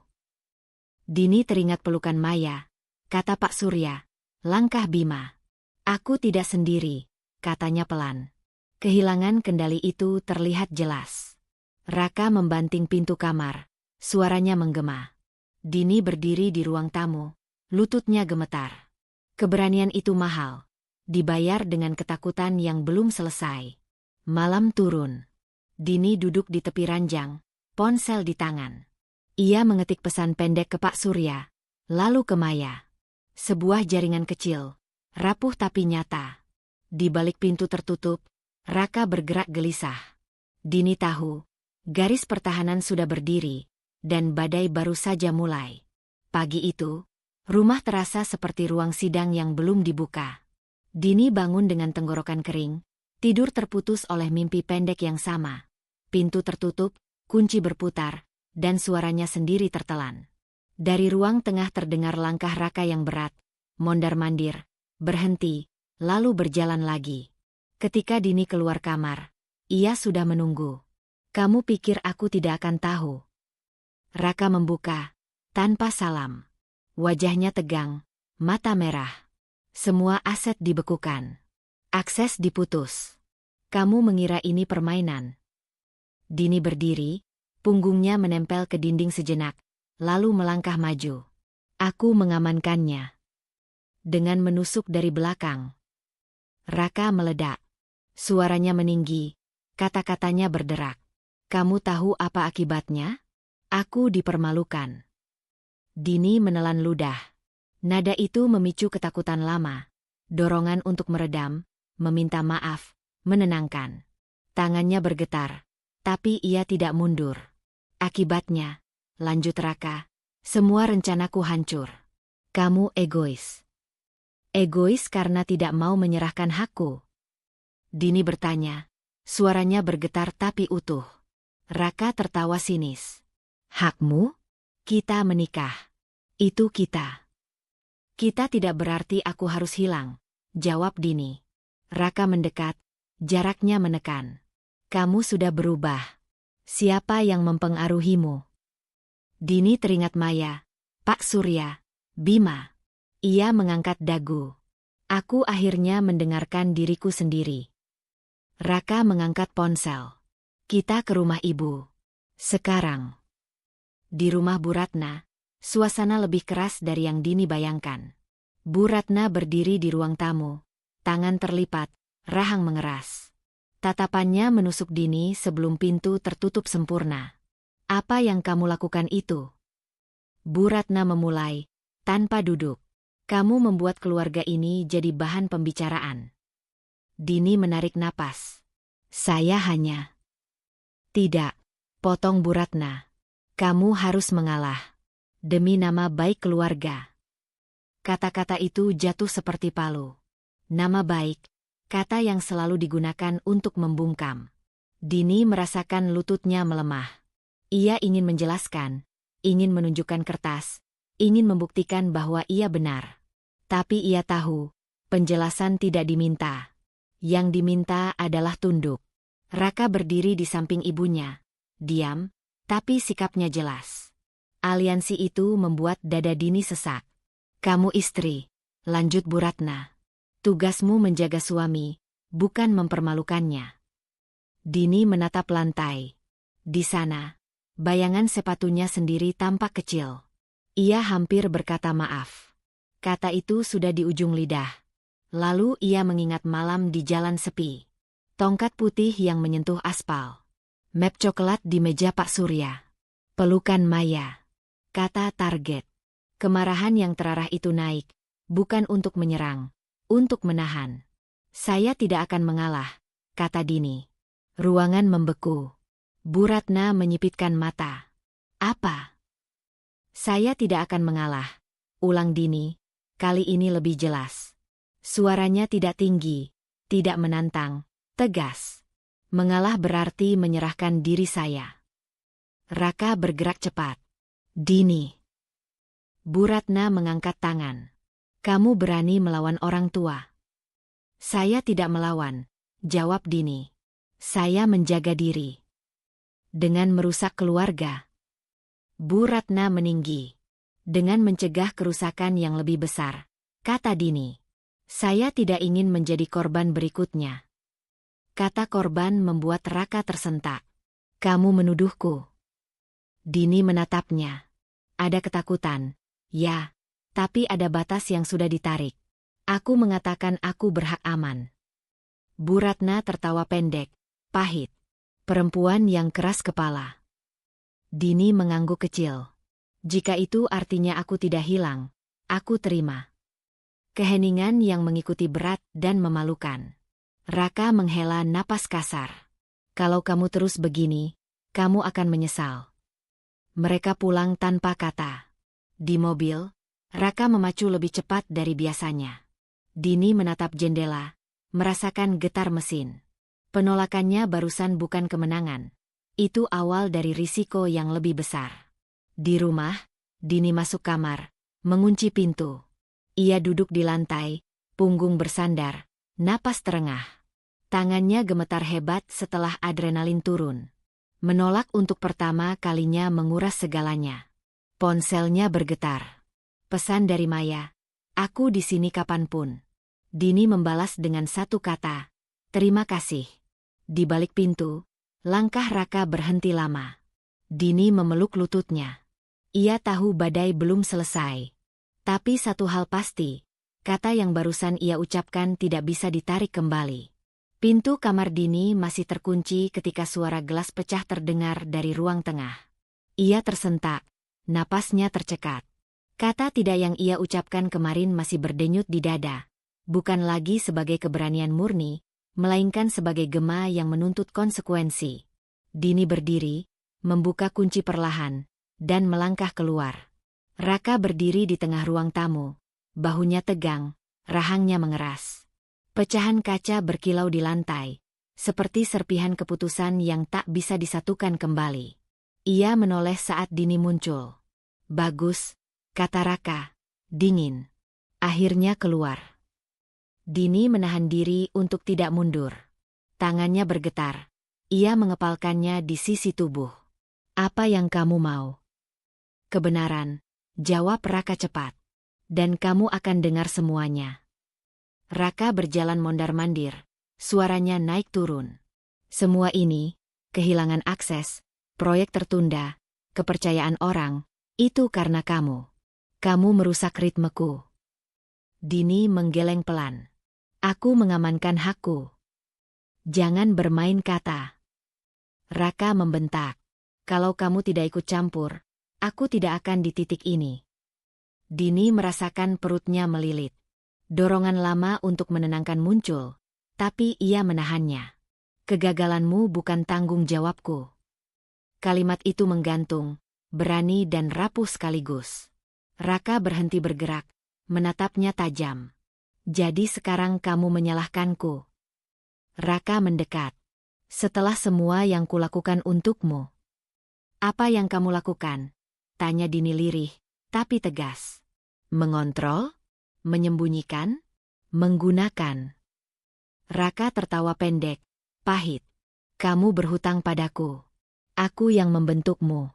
Speaker 1: Dini teringat pelukan Maya, kata Pak Surya. Langkah Bima. Aku tidak sendiri, katanya pelan. Kehilangan kendali itu terlihat jelas. Raka membanting pintu kamar. Suaranya menggema. Dini berdiri di ruang tamu. Lututnya gemetar. Keberanian itu mahal. Dibayar dengan ketakutan yang belum selesai. Malam turun. Dini duduk di tepi ranjang, ponsel di tangan. Ia mengetik pesan pendek ke Pak Surya, lalu ke Maya. Sebuah jaringan kecil, rapuh tapi nyata. Di balik pintu tertutup, Raka bergerak gelisah. Dini tahu, garis pertahanan sudah berdiri, dan badai baru saja mulai. Pagi itu, rumah terasa seperti ruang sidang yang belum dibuka. Dini bangun dengan tenggorokan kering, tidur terputus oleh mimpi pendek yang sama. Pintu tertutup, kunci berputar, dan suaranya sendiri tertelan. Dari ruang tengah terdengar langkah Raka yang berat, mondar-mandir, berhenti, lalu berjalan lagi. Ketika Dini keluar kamar, ia sudah menunggu. Kamu pikir aku tidak akan tahu? Raka membuka, tanpa salam. Wajahnya tegang, mata merah. Semua aset dibekukan. Akses diputus. Kamu mengira ini permainan? Dini berdiri, punggungnya menempel ke dinding sejenak, lalu melangkah maju. Aku mengamankannya. Dengan menusuk dari belakang. Raka meledak. Suaranya meninggi, kata-katanya berderak. Kamu tahu apa akibatnya? Aku dipermalukan. Dini menelan ludah. Nada itu memicu ketakutan lama. Dorongan untuk meredam, meminta maaf, menenangkan. Tangannya bergetar, tapi ia tidak mundur. Akibatnya, lanjut Raka, semua rencanaku hancur. Kamu egois. Egois karena tidak mau menyerahkan hakku. Dini bertanya, suaranya bergetar tapi utuh. Raka tertawa sinis. Hakmu? Kita menikah. Itu kita. Kita tidak berarti aku harus hilang, jawab Dini. Raka mendekat, jaraknya menekan. Kamu sudah berubah. Siapa yang mempengaruhimu? Dini teringat Maya, Pak Surya, Bima. Ia mengangkat dagu. Aku akhirnya mendengarkan diriku sendiri. Raka mengangkat ponsel. Kita ke rumah ibu. Sekarang. Di rumah Bu Ratna, suasana lebih keras dari yang Dini bayangkan. Bu Ratna berdiri di ruang tamu, tangan terlipat, rahang mengeras. Tatapannya menusuk Dini sebelum pintu tertutup sempurna. Apa yang kamu lakukan itu? Bu Ratna memulai, tanpa duduk. Kamu membuat keluarga ini jadi bahan pembicaraan. Dini menarik napas. Saya hanya... Tidak, potong Bu Ratna. Kamu harus mengalah. Demi nama baik keluarga. Kata-kata itu jatuh seperti palu. Nama baik, kata yang selalu digunakan untuk membungkam. Dini merasakan lututnya melemah. Ia ingin menjelaskan, ingin menunjukkan kertas, ingin membuktikan bahwa ia benar. Tapi ia tahu, penjelasan tidak diminta. Yang diminta adalah tunduk. Raka berdiri di samping ibunya. Diam, tapi sikapnya jelas. Aliansi itu membuat dada Dini sesak. Kamu istri, lanjut Bu Ratna. Tugasmu menjaga suami, bukan mempermalukannya. Dini menatap lantai. Di sana, bayangan sepatunya sendiri tampak kecil. Ia hampir berkata maaf. Kata itu sudah di ujung lidah. Lalu ia mengingat malam di jalan sepi. Tongkat putih yang menyentuh aspal. Map coklat di meja Pak Surya. Pelukan Maya. Kata target. Kemarahan yang terarah itu naik, bukan untuk menyerang, untuk menahan. Saya tidak akan mengalah, kata Dini. Ruangan membeku. Bu Ratna menyipitkan mata. Apa? Saya tidak akan mengalah, ulang Dini, kali ini lebih jelas. Suaranya tidak tinggi, tidak menantang, tegas. Mengalah berarti menyerahkan diri saya. Raka bergerak cepat. Dini. Bu Ratna mengangkat tangan. Kamu berani melawan orang tua? Saya tidak melawan, jawab Dini. Saya menjaga diri. Dengan merusak keluarga. Bu Ratna meninggi. Dengan mencegah kerusakan yang lebih besar, kata Dini. Saya tidak ingin menjadi korban berikutnya. Kata korban membuat Raka tersentak. Kamu menuduhku. Dini menatapnya. Ada ketakutan. Ya, tapi ada batas yang sudah ditarik. Aku mengatakan aku berhak aman. Bu Ratna tertawa pendek, pahit. Perempuan yang keras kepala. Dini mengangguk kecil. Jika itu artinya aku tidak hilang, aku terima. Keheningan yang mengikuti berat dan memalukan. Raka menghela napas kasar. Kalau kamu terus begini, kamu akan menyesal. Mereka pulang tanpa kata. Di mobil, Raka memacu lebih cepat dari biasanya. Dini menatap jendela, merasakan getar mesin. Penolakannya barusan bukan kemenangan. Itu awal dari risiko yang lebih besar. Di rumah, Dini masuk kamar, mengunci pintu. Ia duduk di lantai, punggung bersandar, napas terengah. Tangannya gemetar hebat setelah adrenalin turun. Menolak untuk pertama kalinya menguras segalanya. Ponselnya bergetar. Pesan dari Maya, aku di sini kapanpun. Dini membalas dengan satu kata, terima kasih. Di balik pintu, langkah Raka berhenti lama. Dini memeluk lututnya. Ia tahu badai belum selesai. Tapi satu hal pasti, kata yang barusan ia ucapkan tidak bisa ditarik kembali. Pintu kamar Dini masih terkunci ketika suara gelas pecah terdengar dari ruang tengah. Ia tersentak, napasnya tercekat. Kata tidak yang ia ucapkan kemarin masih berdenyut di dada. Bukan lagi sebagai keberanian murni, melainkan sebagai gema yang menuntut konsekuensi. Dini berdiri, membuka kunci perlahan, dan melangkah keluar. Raka berdiri di tengah ruang tamu. Bahunya tegang, rahangnya mengeras. Pecahan kaca berkilau di lantai, seperti serpihan keputusan yang tak bisa disatukan kembali. Ia menoleh saat Dini muncul. Bagus, kata Raka, dingin. Akhirnya keluar. Dini menahan diri untuk tidak mundur. Tangannya bergetar. Ia mengepalkannya di sisi tubuh. Apa yang kamu mau? Kebenaran, jawab Raka cepat. Dan kamu akan dengar semuanya. Raka berjalan mondar-mandir, suaranya naik turun. Semua ini, kehilangan akses, proyek tertunda, kepercayaan orang, itu karena kamu. Kamu merusak ritmeku. Dini menggeleng pelan. Aku mengamankan hakku. Jangan bermain kata. Raka membentak. Kalau kamu tidak ikut campur, aku tidak akan di titik ini. Dini merasakan perutnya melilit. Dorongan lama untuk menenangkan muncul, tapi ia menahannya. Kegagalanmu bukan tanggung jawabku. Kalimat itu menggantung, berani dan rapuh sekaligus. Raka berhenti bergerak, menatapnya tajam. Jadi sekarang kamu menyalahkanku. Raka mendekat. Setelah semua yang kulakukan untukmu. Apa yang kamu lakukan? Tanya Dini lirih, tapi tegas. Mengontrol? Menyembunyikan? Menggunakan? Raka tertawa pendek, pahit. Kamu berhutang padaku. Aku yang membentukmu.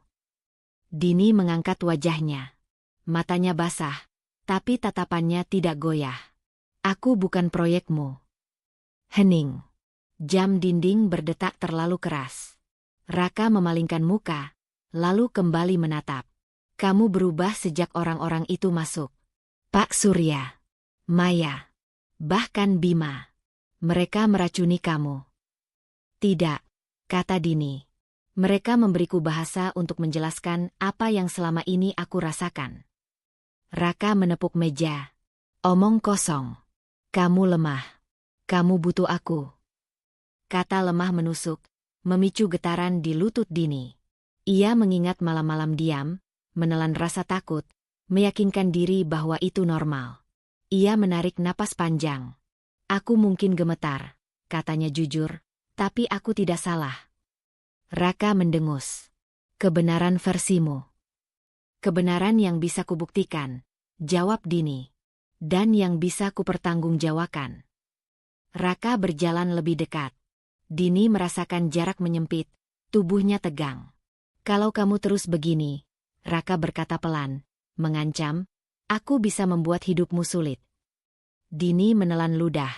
Speaker 1: Dini mengangkat wajahnya. Matanya basah, tapi tatapannya tidak goyah. Aku bukan proyekmu. Hening. Jam dinding berdetak terlalu keras. Raka memalingkan muka, lalu kembali menatap. Kamu berubah sejak orang-orang itu masuk. Pak Surya, Maya, bahkan Bima. Mereka meracuni kamu. Tidak, kata Dini. Mereka memberiku bahasa untuk menjelaskan apa yang selama ini aku rasakan. Raka menepuk meja. Omong kosong. Kamu lemah. Kamu butuh aku. Kata lemah menusuk, memicu getaran di lutut Dini. Ia mengingat malam-malam diam, menelan rasa takut, meyakinkan diri bahwa itu normal. Ia menarik napas panjang. Aku mungkin gemetar, katanya jujur, tapi aku tidak salah. Raka mendengus. Kebenaran versimu. Kebenaran yang bisa kubuktikan, jawab Dini. Dan yang bisa kupertanggungjawabkan. Raka berjalan lebih dekat. Dini merasakan jarak menyempit, tubuhnya tegang. Kalau kamu terus begini, Raka berkata pelan, mengancam, aku bisa membuat hidupmu sulit. Dini menelan ludah.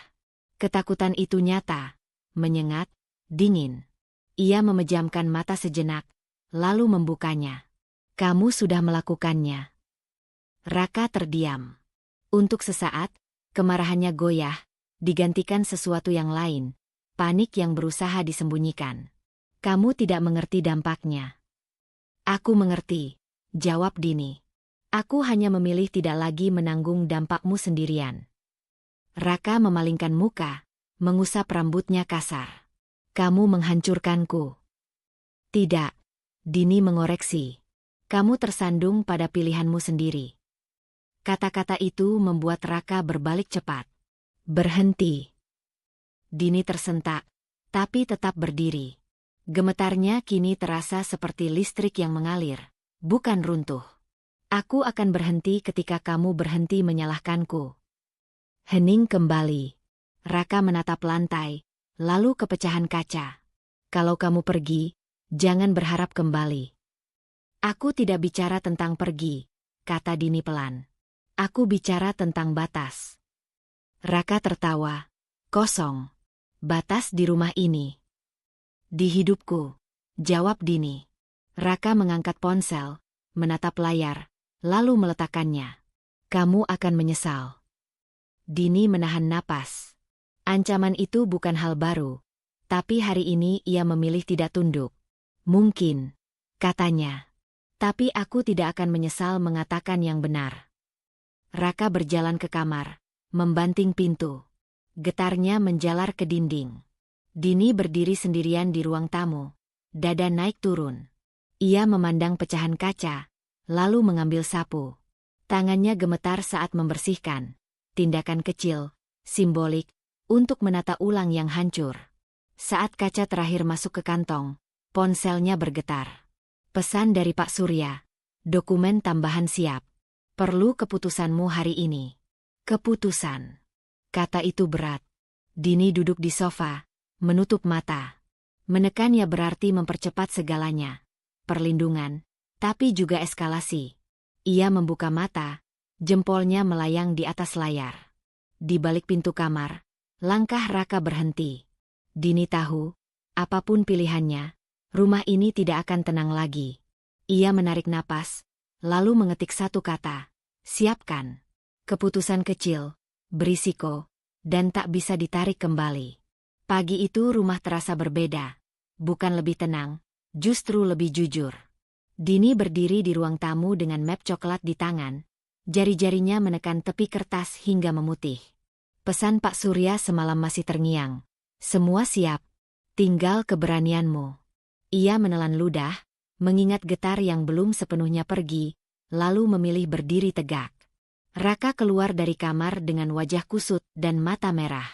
Speaker 1: Ketakutan itu nyata, menyengat, dingin. Ia memejamkan mata sejenak, lalu membukanya. Kamu sudah melakukannya. Raka terdiam. Untuk sesaat, kemarahannya goyah, digantikan sesuatu yang lain, panik yang berusaha disembunyikan. Kamu tidak mengerti dampaknya. Aku mengerti, jawab Dini. Aku hanya memilih tidak lagi menanggung dampakmu sendirian. Raka memalingkan muka, mengusap rambutnya kasar. Kamu menghancurkanku. Tidak, Dini mengoreksi. Kamu tersandung pada pilihanmu sendiri. Kata-kata itu membuat Raka berbalik cepat. Berhenti. Dini tersentak, tapi tetap berdiri. Gemetarnya kini terasa seperti listrik yang mengalir, bukan runtuh. Aku akan berhenti ketika kamu berhenti menyalahkanku. Hening kembali. Raka menatap lantai, lalu ke pecahan kaca. Kalau kamu pergi, jangan berharap kembali. Aku tidak bicara tentang pergi, kata Dini pelan. Aku bicara tentang batas. Raka tertawa. Kosong. Batas di rumah ini. Di hidupku, jawab Dini. Raka mengangkat ponsel, menatap layar, lalu meletakkannya. Kamu akan menyesal. Dini menahan napas. Ancaman itu bukan hal baru, tapi hari ini ia memilih tidak tunduk. Mungkin, katanya. Tapi aku tidak akan menyesal mengatakan yang benar. Raka berjalan ke kamar, membanting pintu. Getarnya menjalar ke dinding. Dini berdiri sendirian di ruang tamu, dada naik turun. Ia memandang pecahan kaca, lalu mengambil sapu. Tangannya gemetar saat membersihkan. Tindakan kecil, simbolik, untuk menata ulang yang hancur. Saat kaca terakhir masuk ke kantong, ponselnya bergetar. Pesan dari Pak Surya. Dokumen tambahan siap. Perlu keputusanmu hari ini. Keputusan. Kata itu berat. Dini duduk di sofa, menutup mata. Menekan ya berarti mempercepat segalanya. Perlindungan, tapi juga eskalasi. Ia membuka mata, jempolnya melayang di atas layar. Di balik pintu kamar, langkah Raka berhenti. Dini tahu, apapun pilihannya, rumah ini tidak akan tenang lagi. Ia menarik napas, lalu mengetik satu kata. Siapkan. Keputusan kecil, berisiko, dan tak bisa ditarik kembali. Pagi itu rumah terasa berbeda. Bukan lebih tenang, justru lebih jujur. Dini berdiri di ruang tamu dengan map coklat di tangan. Jari-jarinya menekan tepi kertas hingga memutih. Pesan Pak Surya semalam masih terngiang. Semua siap. Tinggal keberanianmu. Ia menelan ludah, mengingat getar yang belum sepenuhnya pergi, lalu memilih berdiri tegak. Raka keluar dari kamar dengan wajah kusut dan mata merah.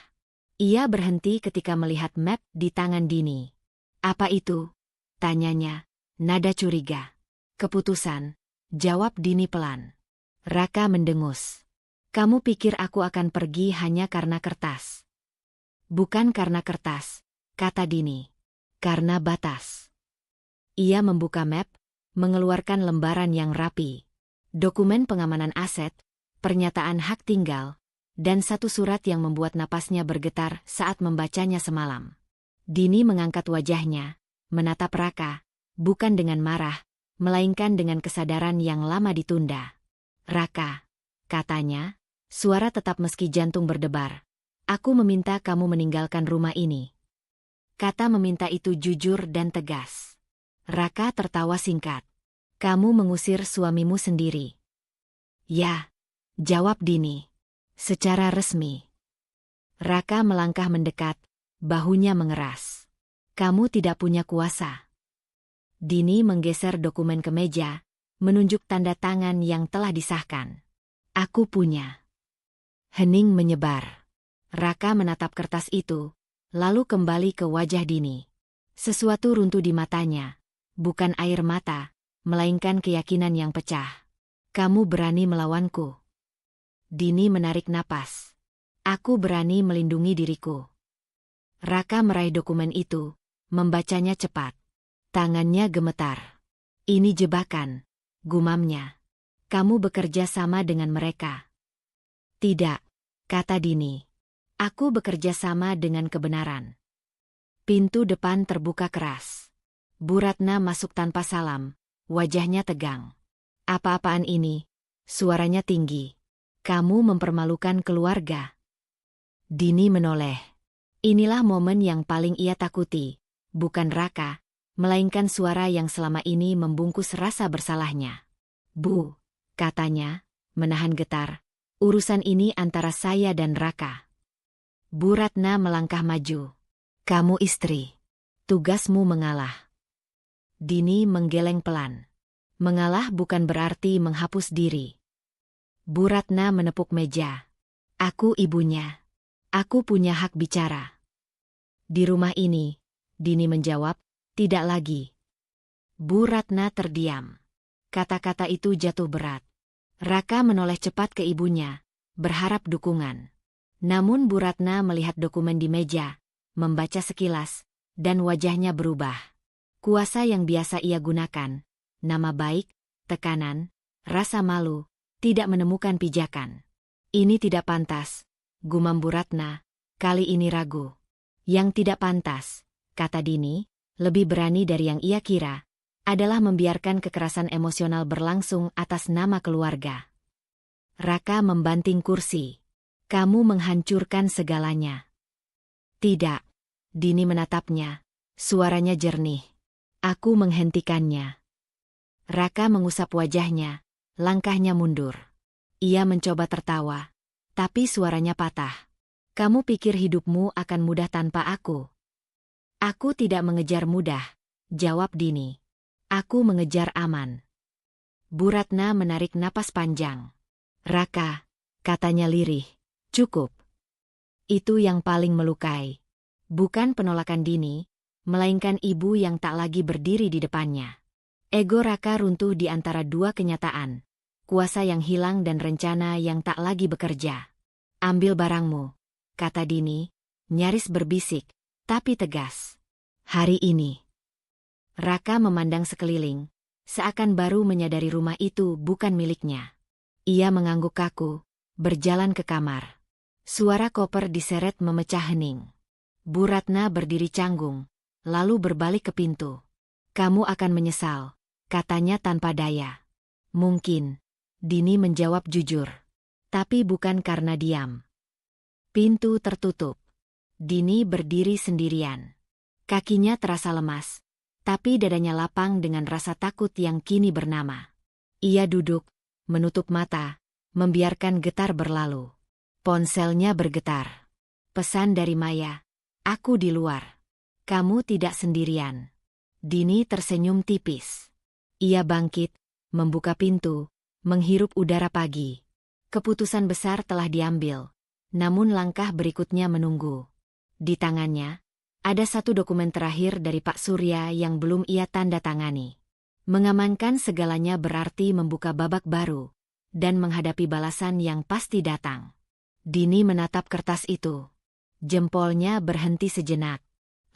Speaker 1: Ia berhenti ketika melihat map di tangan Dini. Apa itu? Tanyanya, nada curiga. Keputusan, jawab Dini pelan. Raka mendengus. Kamu pikir aku akan pergi hanya karena kertas? Bukan karena kertas, kata Dini. Karena batas. Ia membuka map, mengeluarkan lembaran yang rapi. Dokumen pengamanan aset, pernyataan hak tinggal, dan satu surat yang membuat napasnya bergetar saat membacanya semalam. Dini mengangkat wajahnya, menatap Raka, bukan dengan marah, melainkan dengan kesadaran yang lama ditunda. Raka, katanya, suara tetap meski jantung berdebar. Aku meminta kamu meninggalkan rumah ini. Kata meminta itu jujur dan tegas. Raka tertawa singkat. Kamu mengusir suamimu sendiri. Ya, jawab Dini. Secara resmi. Raka melangkah mendekat, bahunya mengeras. Kamu tidak punya kuasa. Dini menggeser dokumen ke meja, menunjuk tanda tangan yang telah disahkan. Aku punya. Hening menyebar. Raka menatap kertas itu, lalu kembali ke wajah Dini. Sesuatu runtuh di matanya, bukan air mata, melainkan keyakinan yang pecah. Kamu berani melawanku. Dini menarik napas. Aku berani melindungi diriku. Raka meraih dokumen itu, membacanya cepat. Tangannya gemetar. Ini jebakan. gumamnya. Kamu bekerja sama dengan mereka. Tidak, kata Dini. Aku bekerja sama dengan kebenaran. Pintu depan terbuka keras. Bu Ratna masuk tanpa salam, wajahnya tegang. Apa-apaan ini? Suaranya tinggi. Kamu mempermalukan keluarga. Dini menoleh. Inilah momen yang paling ia takuti, bukan Raka, melainkan suara yang selama ini membungkus rasa bersalahnya. Bu, katanya, menahan getar, urusan ini antara saya dan Raka. Bu Ratna melangkah maju. Kamu istri. Tugasmu mengalah. Dini menggeleng pelan. Mengalah bukan berarti menghapus diri. Bu Ratna menepuk meja. Aku ibunya. Aku punya hak bicara. Di rumah ini, Dini menjawab, tidak lagi. Bu Ratna terdiam. Kata-kata itu jatuh berat. Raka menoleh cepat ke ibunya, berharap dukungan. Namun Bu Ratna melihat dokumen di meja, membaca sekilas, dan wajahnya berubah. Kuasa yang biasa ia gunakan, nama baik, tekanan, rasa malu, tidak menemukan pijakan. Ini tidak pantas, gumam Bu Ratna, kali ini ragu. Yang tidak pantas, kata Dini, lebih berani dari yang ia kira, adalah membiarkan kekerasan emosional berlangsung atas nama keluarga. Raka membanting kursi. Kamu menghancurkan segalanya. Tidak. Dini menatapnya, suaranya jernih. Aku menghentikannya. Raka mengusap wajahnya, langkahnya mundur. Ia mencoba tertawa, tapi suaranya patah. Kamu pikir hidupmu akan mudah tanpa aku? Aku tidak mengejar mudah, jawab Dini. Aku mengejar aman. Bu Ratna menarik napas panjang. Raka, katanya lirih, cukup. Itu yang paling melukai. Bukan penolakan Dini, melainkan ibu yang tak lagi berdiri di depannya. Ego Raka runtuh di antara dua kenyataan, kuasa yang hilang dan rencana yang tak lagi bekerja. Ambil barangmu, kata Dini, nyaris berbisik, tapi tegas. Hari ini. Raka memandang sekeliling, seakan baru menyadari rumah itu bukan miliknya. Ia mengangguk kaku, berjalan ke kamar. Suara koper diseret memecah hening. Bu Ratna berdiri canggung, lalu berbalik ke pintu. Kamu akan menyesal, katanya tanpa daya. Mungkin, Dini menjawab jujur. Tapi bukan karena diam. Pintu tertutup. Dini berdiri sendirian. Kakinya terasa lemas, tapi dadanya lapang dengan rasa takut yang kini bernama. Ia duduk, menutup mata, membiarkan getar berlalu. Ponselnya bergetar. Pesan dari Maya. Aku di luar. Kamu tidak sendirian. Dini tersenyum tipis. Ia bangkit, membuka pintu, menghirup udara pagi. Keputusan besar telah diambil, namun langkah berikutnya menunggu. Di tangannya, ada satu dokumen terakhir dari Pak Surya yang belum ia tanda tangani. Mengamankan segalanya berarti membuka babak baru, dan menghadapi balasan yang pasti datang. Dini menatap kertas itu. Jempolnya berhenti sejenak.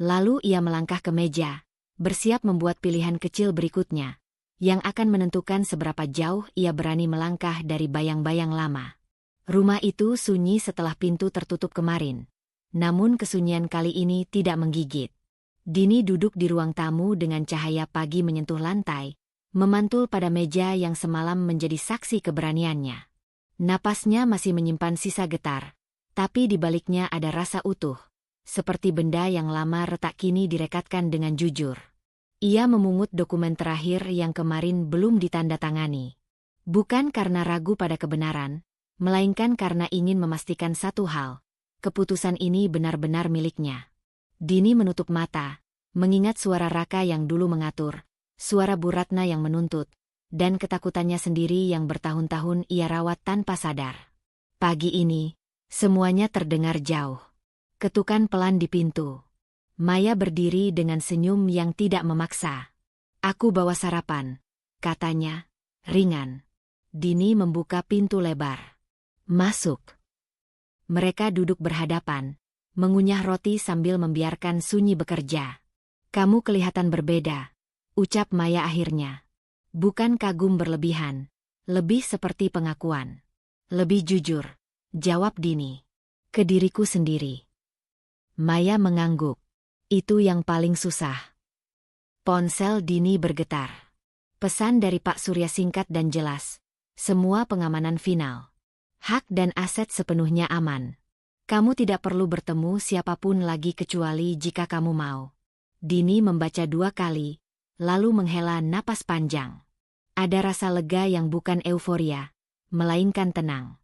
Speaker 1: Lalu ia melangkah ke meja, bersiap membuat pilihan kecil berikutnya, yang akan menentukan seberapa jauh ia berani melangkah dari bayang-bayang lama. Rumah itu sunyi setelah pintu tertutup kemarin. Namun kesunyian kali ini tidak menggigit. Dini duduk di ruang tamu dengan cahaya pagi menyentuh lantai, memantul pada meja yang semalam menjadi saksi keberaniannya. Napasnya masih menyimpan sisa getar. Tapi di baliknya ada rasa utuh, seperti benda yang lama retak kini direkatkan dengan jujur. Ia memungut dokumen terakhir yang kemarin belum ditandatangani. Bukan karena ragu pada kebenaran, melainkan karena ingin memastikan satu hal, keputusan ini benar-benar miliknya. Dini menutup mata, mengingat suara Raka yang dulu mengatur, suara Bu Ratna yang menuntut, dan ketakutannya sendiri yang bertahun-tahun ia rawat tanpa sadar. Pagi ini, semuanya terdengar jauh. Ketukan pelan di pintu. Maya berdiri dengan senyum yang tidak memaksa. Aku bawa sarapan, katanya, ringan. Dini membuka pintu lebar. Masuk. Mereka duduk berhadapan, mengunyah roti sambil membiarkan sunyi bekerja. Kamu kelihatan berbeda, ucap Maya akhirnya. Bukan kagum berlebihan, lebih seperti pengakuan. Lebih jujur, jawab Dini. Ke diriku sendiri. Maya mengangguk. Itu yang paling susah. Ponsel Dini bergetar. Pesan dari Pak Surya singkat dan jelas. Semua pengamanan final. Hak dan aset sepenuhnya aman. Kamu tidak perlu bertemu siapapun lagi kecuali jika kamu mau. Dini membaca 2 kali, lalu menghela napas panjang. Ada rasa lega yang bukan euforia, melainkan tenang.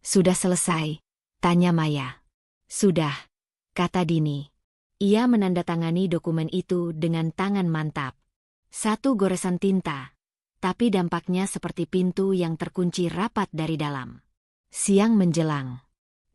Speaker 1: Sudah selesai? Tanya Maya. Sudah, kata Dini. Ia menandatangani dokumen itu dengan tangan mantap. 1 goresan tinta, tapi dampaknya seperti pintu yang terkunci rapat dari dalam. Siang menjelang.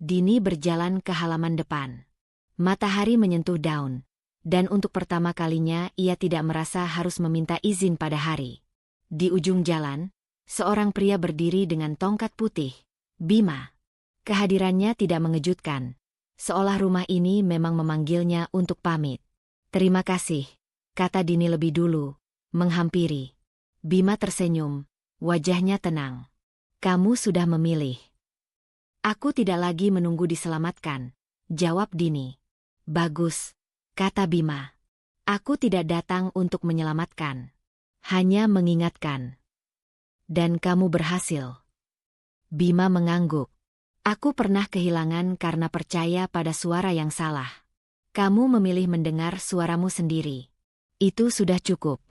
Speaker 1: Dini berjalan ke halaman depan. Matahari menyentuh daun, dan untuk pertama kalinya ia tidak merasa harus meminta izin pada hari. Di ujung jalan, seorang pria berdiri dengan tongkat putih, Bima. Kehadirannya tidak mengejutkan, seolah rumah ini memang memanggilnya untuk pamit. Terima kasih, kata Dini lebih dulu, menghampiri. Bima tersenyum, wajahnya tenang. Kamu sudah memilih. Aku tidak lagi menunggu diselamatkan, jawab Dini. Bagus, kata Bima. Aku tidak datang untuk menyelamatkan. Hanya mengingatkan. Dan kamu berhasil. Bima mengangguk. Aku pernah kehilangan karena percaya pada suara yang salah. Kamu memilih mendengar suaramu sendiri. Itu sudah cukup.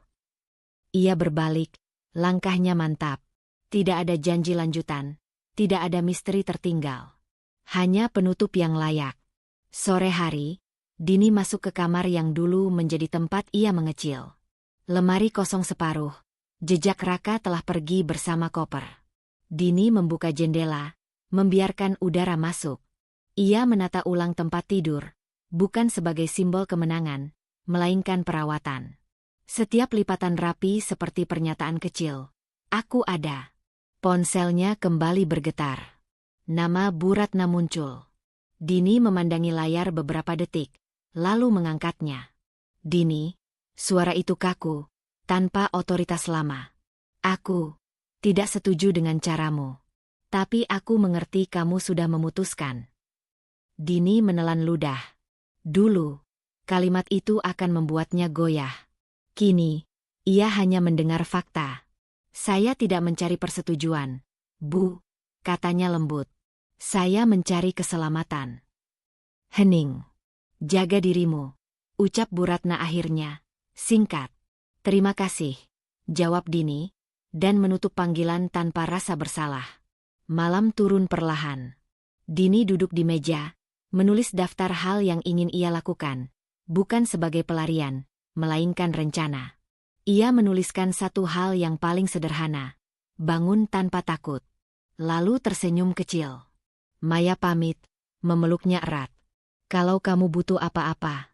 Speaker 1: Ia berbalik, langkahnya mantap. Tidak ada janji lanjutan. Tidak ada misteri tertinggal. Hanya penutup yang layak. Sore hari, Dini masuk ke kamar yang dulu menjadi tempat ia mengecil. Lemari kosong separuh. Jejak Raka telah pergi bersama koper. Dini membuka jendela, membiarkan udara masuk. Ia menata ulang tempat tidur, bukan sebagai simbol kemenangan, melainkan perawatan. Setiap lipatan rapi seperti pernyataan kecil. Aku ada. Ponselnya kembali bergetar. Nama Bu Ratna muncul. Dini memandangi layar beberapa detik, lalu mengangkatnya. Dini, suara itu kaku, tanpa otoritas lama. Aku tidak setuju dengan caramu. Tapi aku mengerti kamu sudah memutuskan. Dini menelan ludah. Dulu, kalimat itu akan membuatnya goyah. Kini, ia hanya mendengar fakta. Saya tidak mencari persetujuan, Bu, katanya lembut. Saya mencari keselamatan. Hening. Jaga dirimu, ucap Bu Ratna akhirnya. Singkat. Terima kasih, jawab Dini, dan menutup panggilan tanpa rasa bersalah. Malam turun perlahan. Dini duduk di meja, menulis daftar hal yang ingin ia lakukan, bukan sebagai pelarian, melainkan rencana. Ia menuliskan 1 hal yang paling sederhana, bangun tanpa takut. Lalu tersenyum kecil. Maya pamit, memeluknya erat. Kalau kamu butuh apa-apa.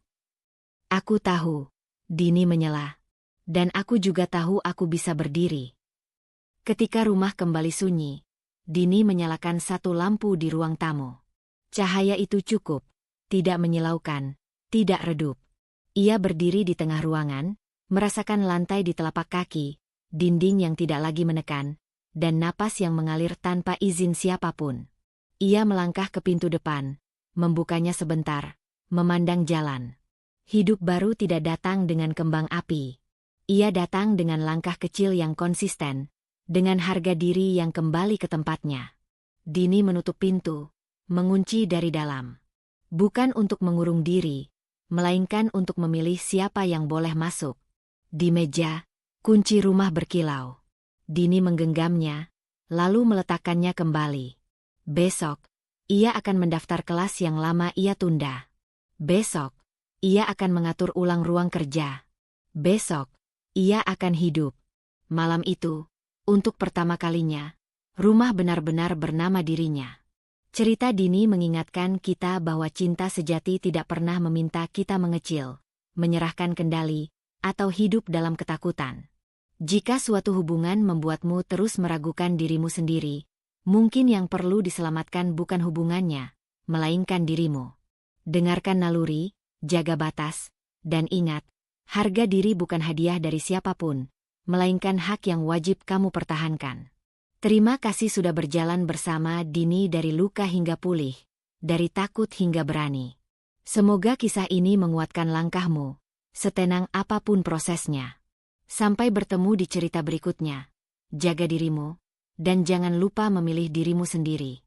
Speaker 1: Aku tahu, Dini menyela. Dan aku juga tahu aku bisa berdiri. Ketika rumah kembali sunyi, Dini menyalakan 1 lampu di ruang tamu. Cahaya itu cukup, tidak menyilaukan, tidak redup. Ia berdiri di tengah ruangan, merasakan lantai di telapak kaki, dinding yang tidak lagi menekan, dan napas yang mengalir tanpa izin siapapun. Ia melangkah ke pintu depan, membukanya sebentar, memandang jalan. Hidup baru tidak datang dengan kembang api. Ia datang dengan langkah kecil yang konsisten, dengan harga diri yang kembali ke tempatnya. Dini menutup pintu, mengunci dari dalam. Bukan untuk mengurung diri, melainkan untuk memilih siapa yang boleh masuk. Di meja, kunci rumah berkilau. Dini menggenggamnya, lalu meletakkannya kembali. Besok, ia akan mendaftar kelas yang lama ia tunda. Besok, ia akan mengatur ulang ruang kerja. Besok, ia akan hidup. Malam itu, untuk pertama kalinya, rumah benar-benar bernama dirinya. Cerita Dini mengingatkan kita bahwa cinta sejati tidak pernah meminta kita mengecil, menyerahkan kendali, atau hidup dalam ketakutan. Jika suatu hubungan membuatmu terus meragukan dirimu sendiri, mungkin yang perlu diselamatkan bukan hubungannya, melainkan dirimu. Dengarkan naluri, jaga batas, dan ingat, harga diri bukan hadiah dari siapapun, melainkan hak yang wajib kamu pertahankan. Terima kasih sudah berjalan bersama Dini dari luka hingga pulih, dari takut hingga berani. Semoga kisah ini menguatkan langkahmu, setenang apapun prosesnya. Sampai bertemu di cerita berikutnya. Jaga dirimu, dan jangan lupa memilih dirimu sendiri.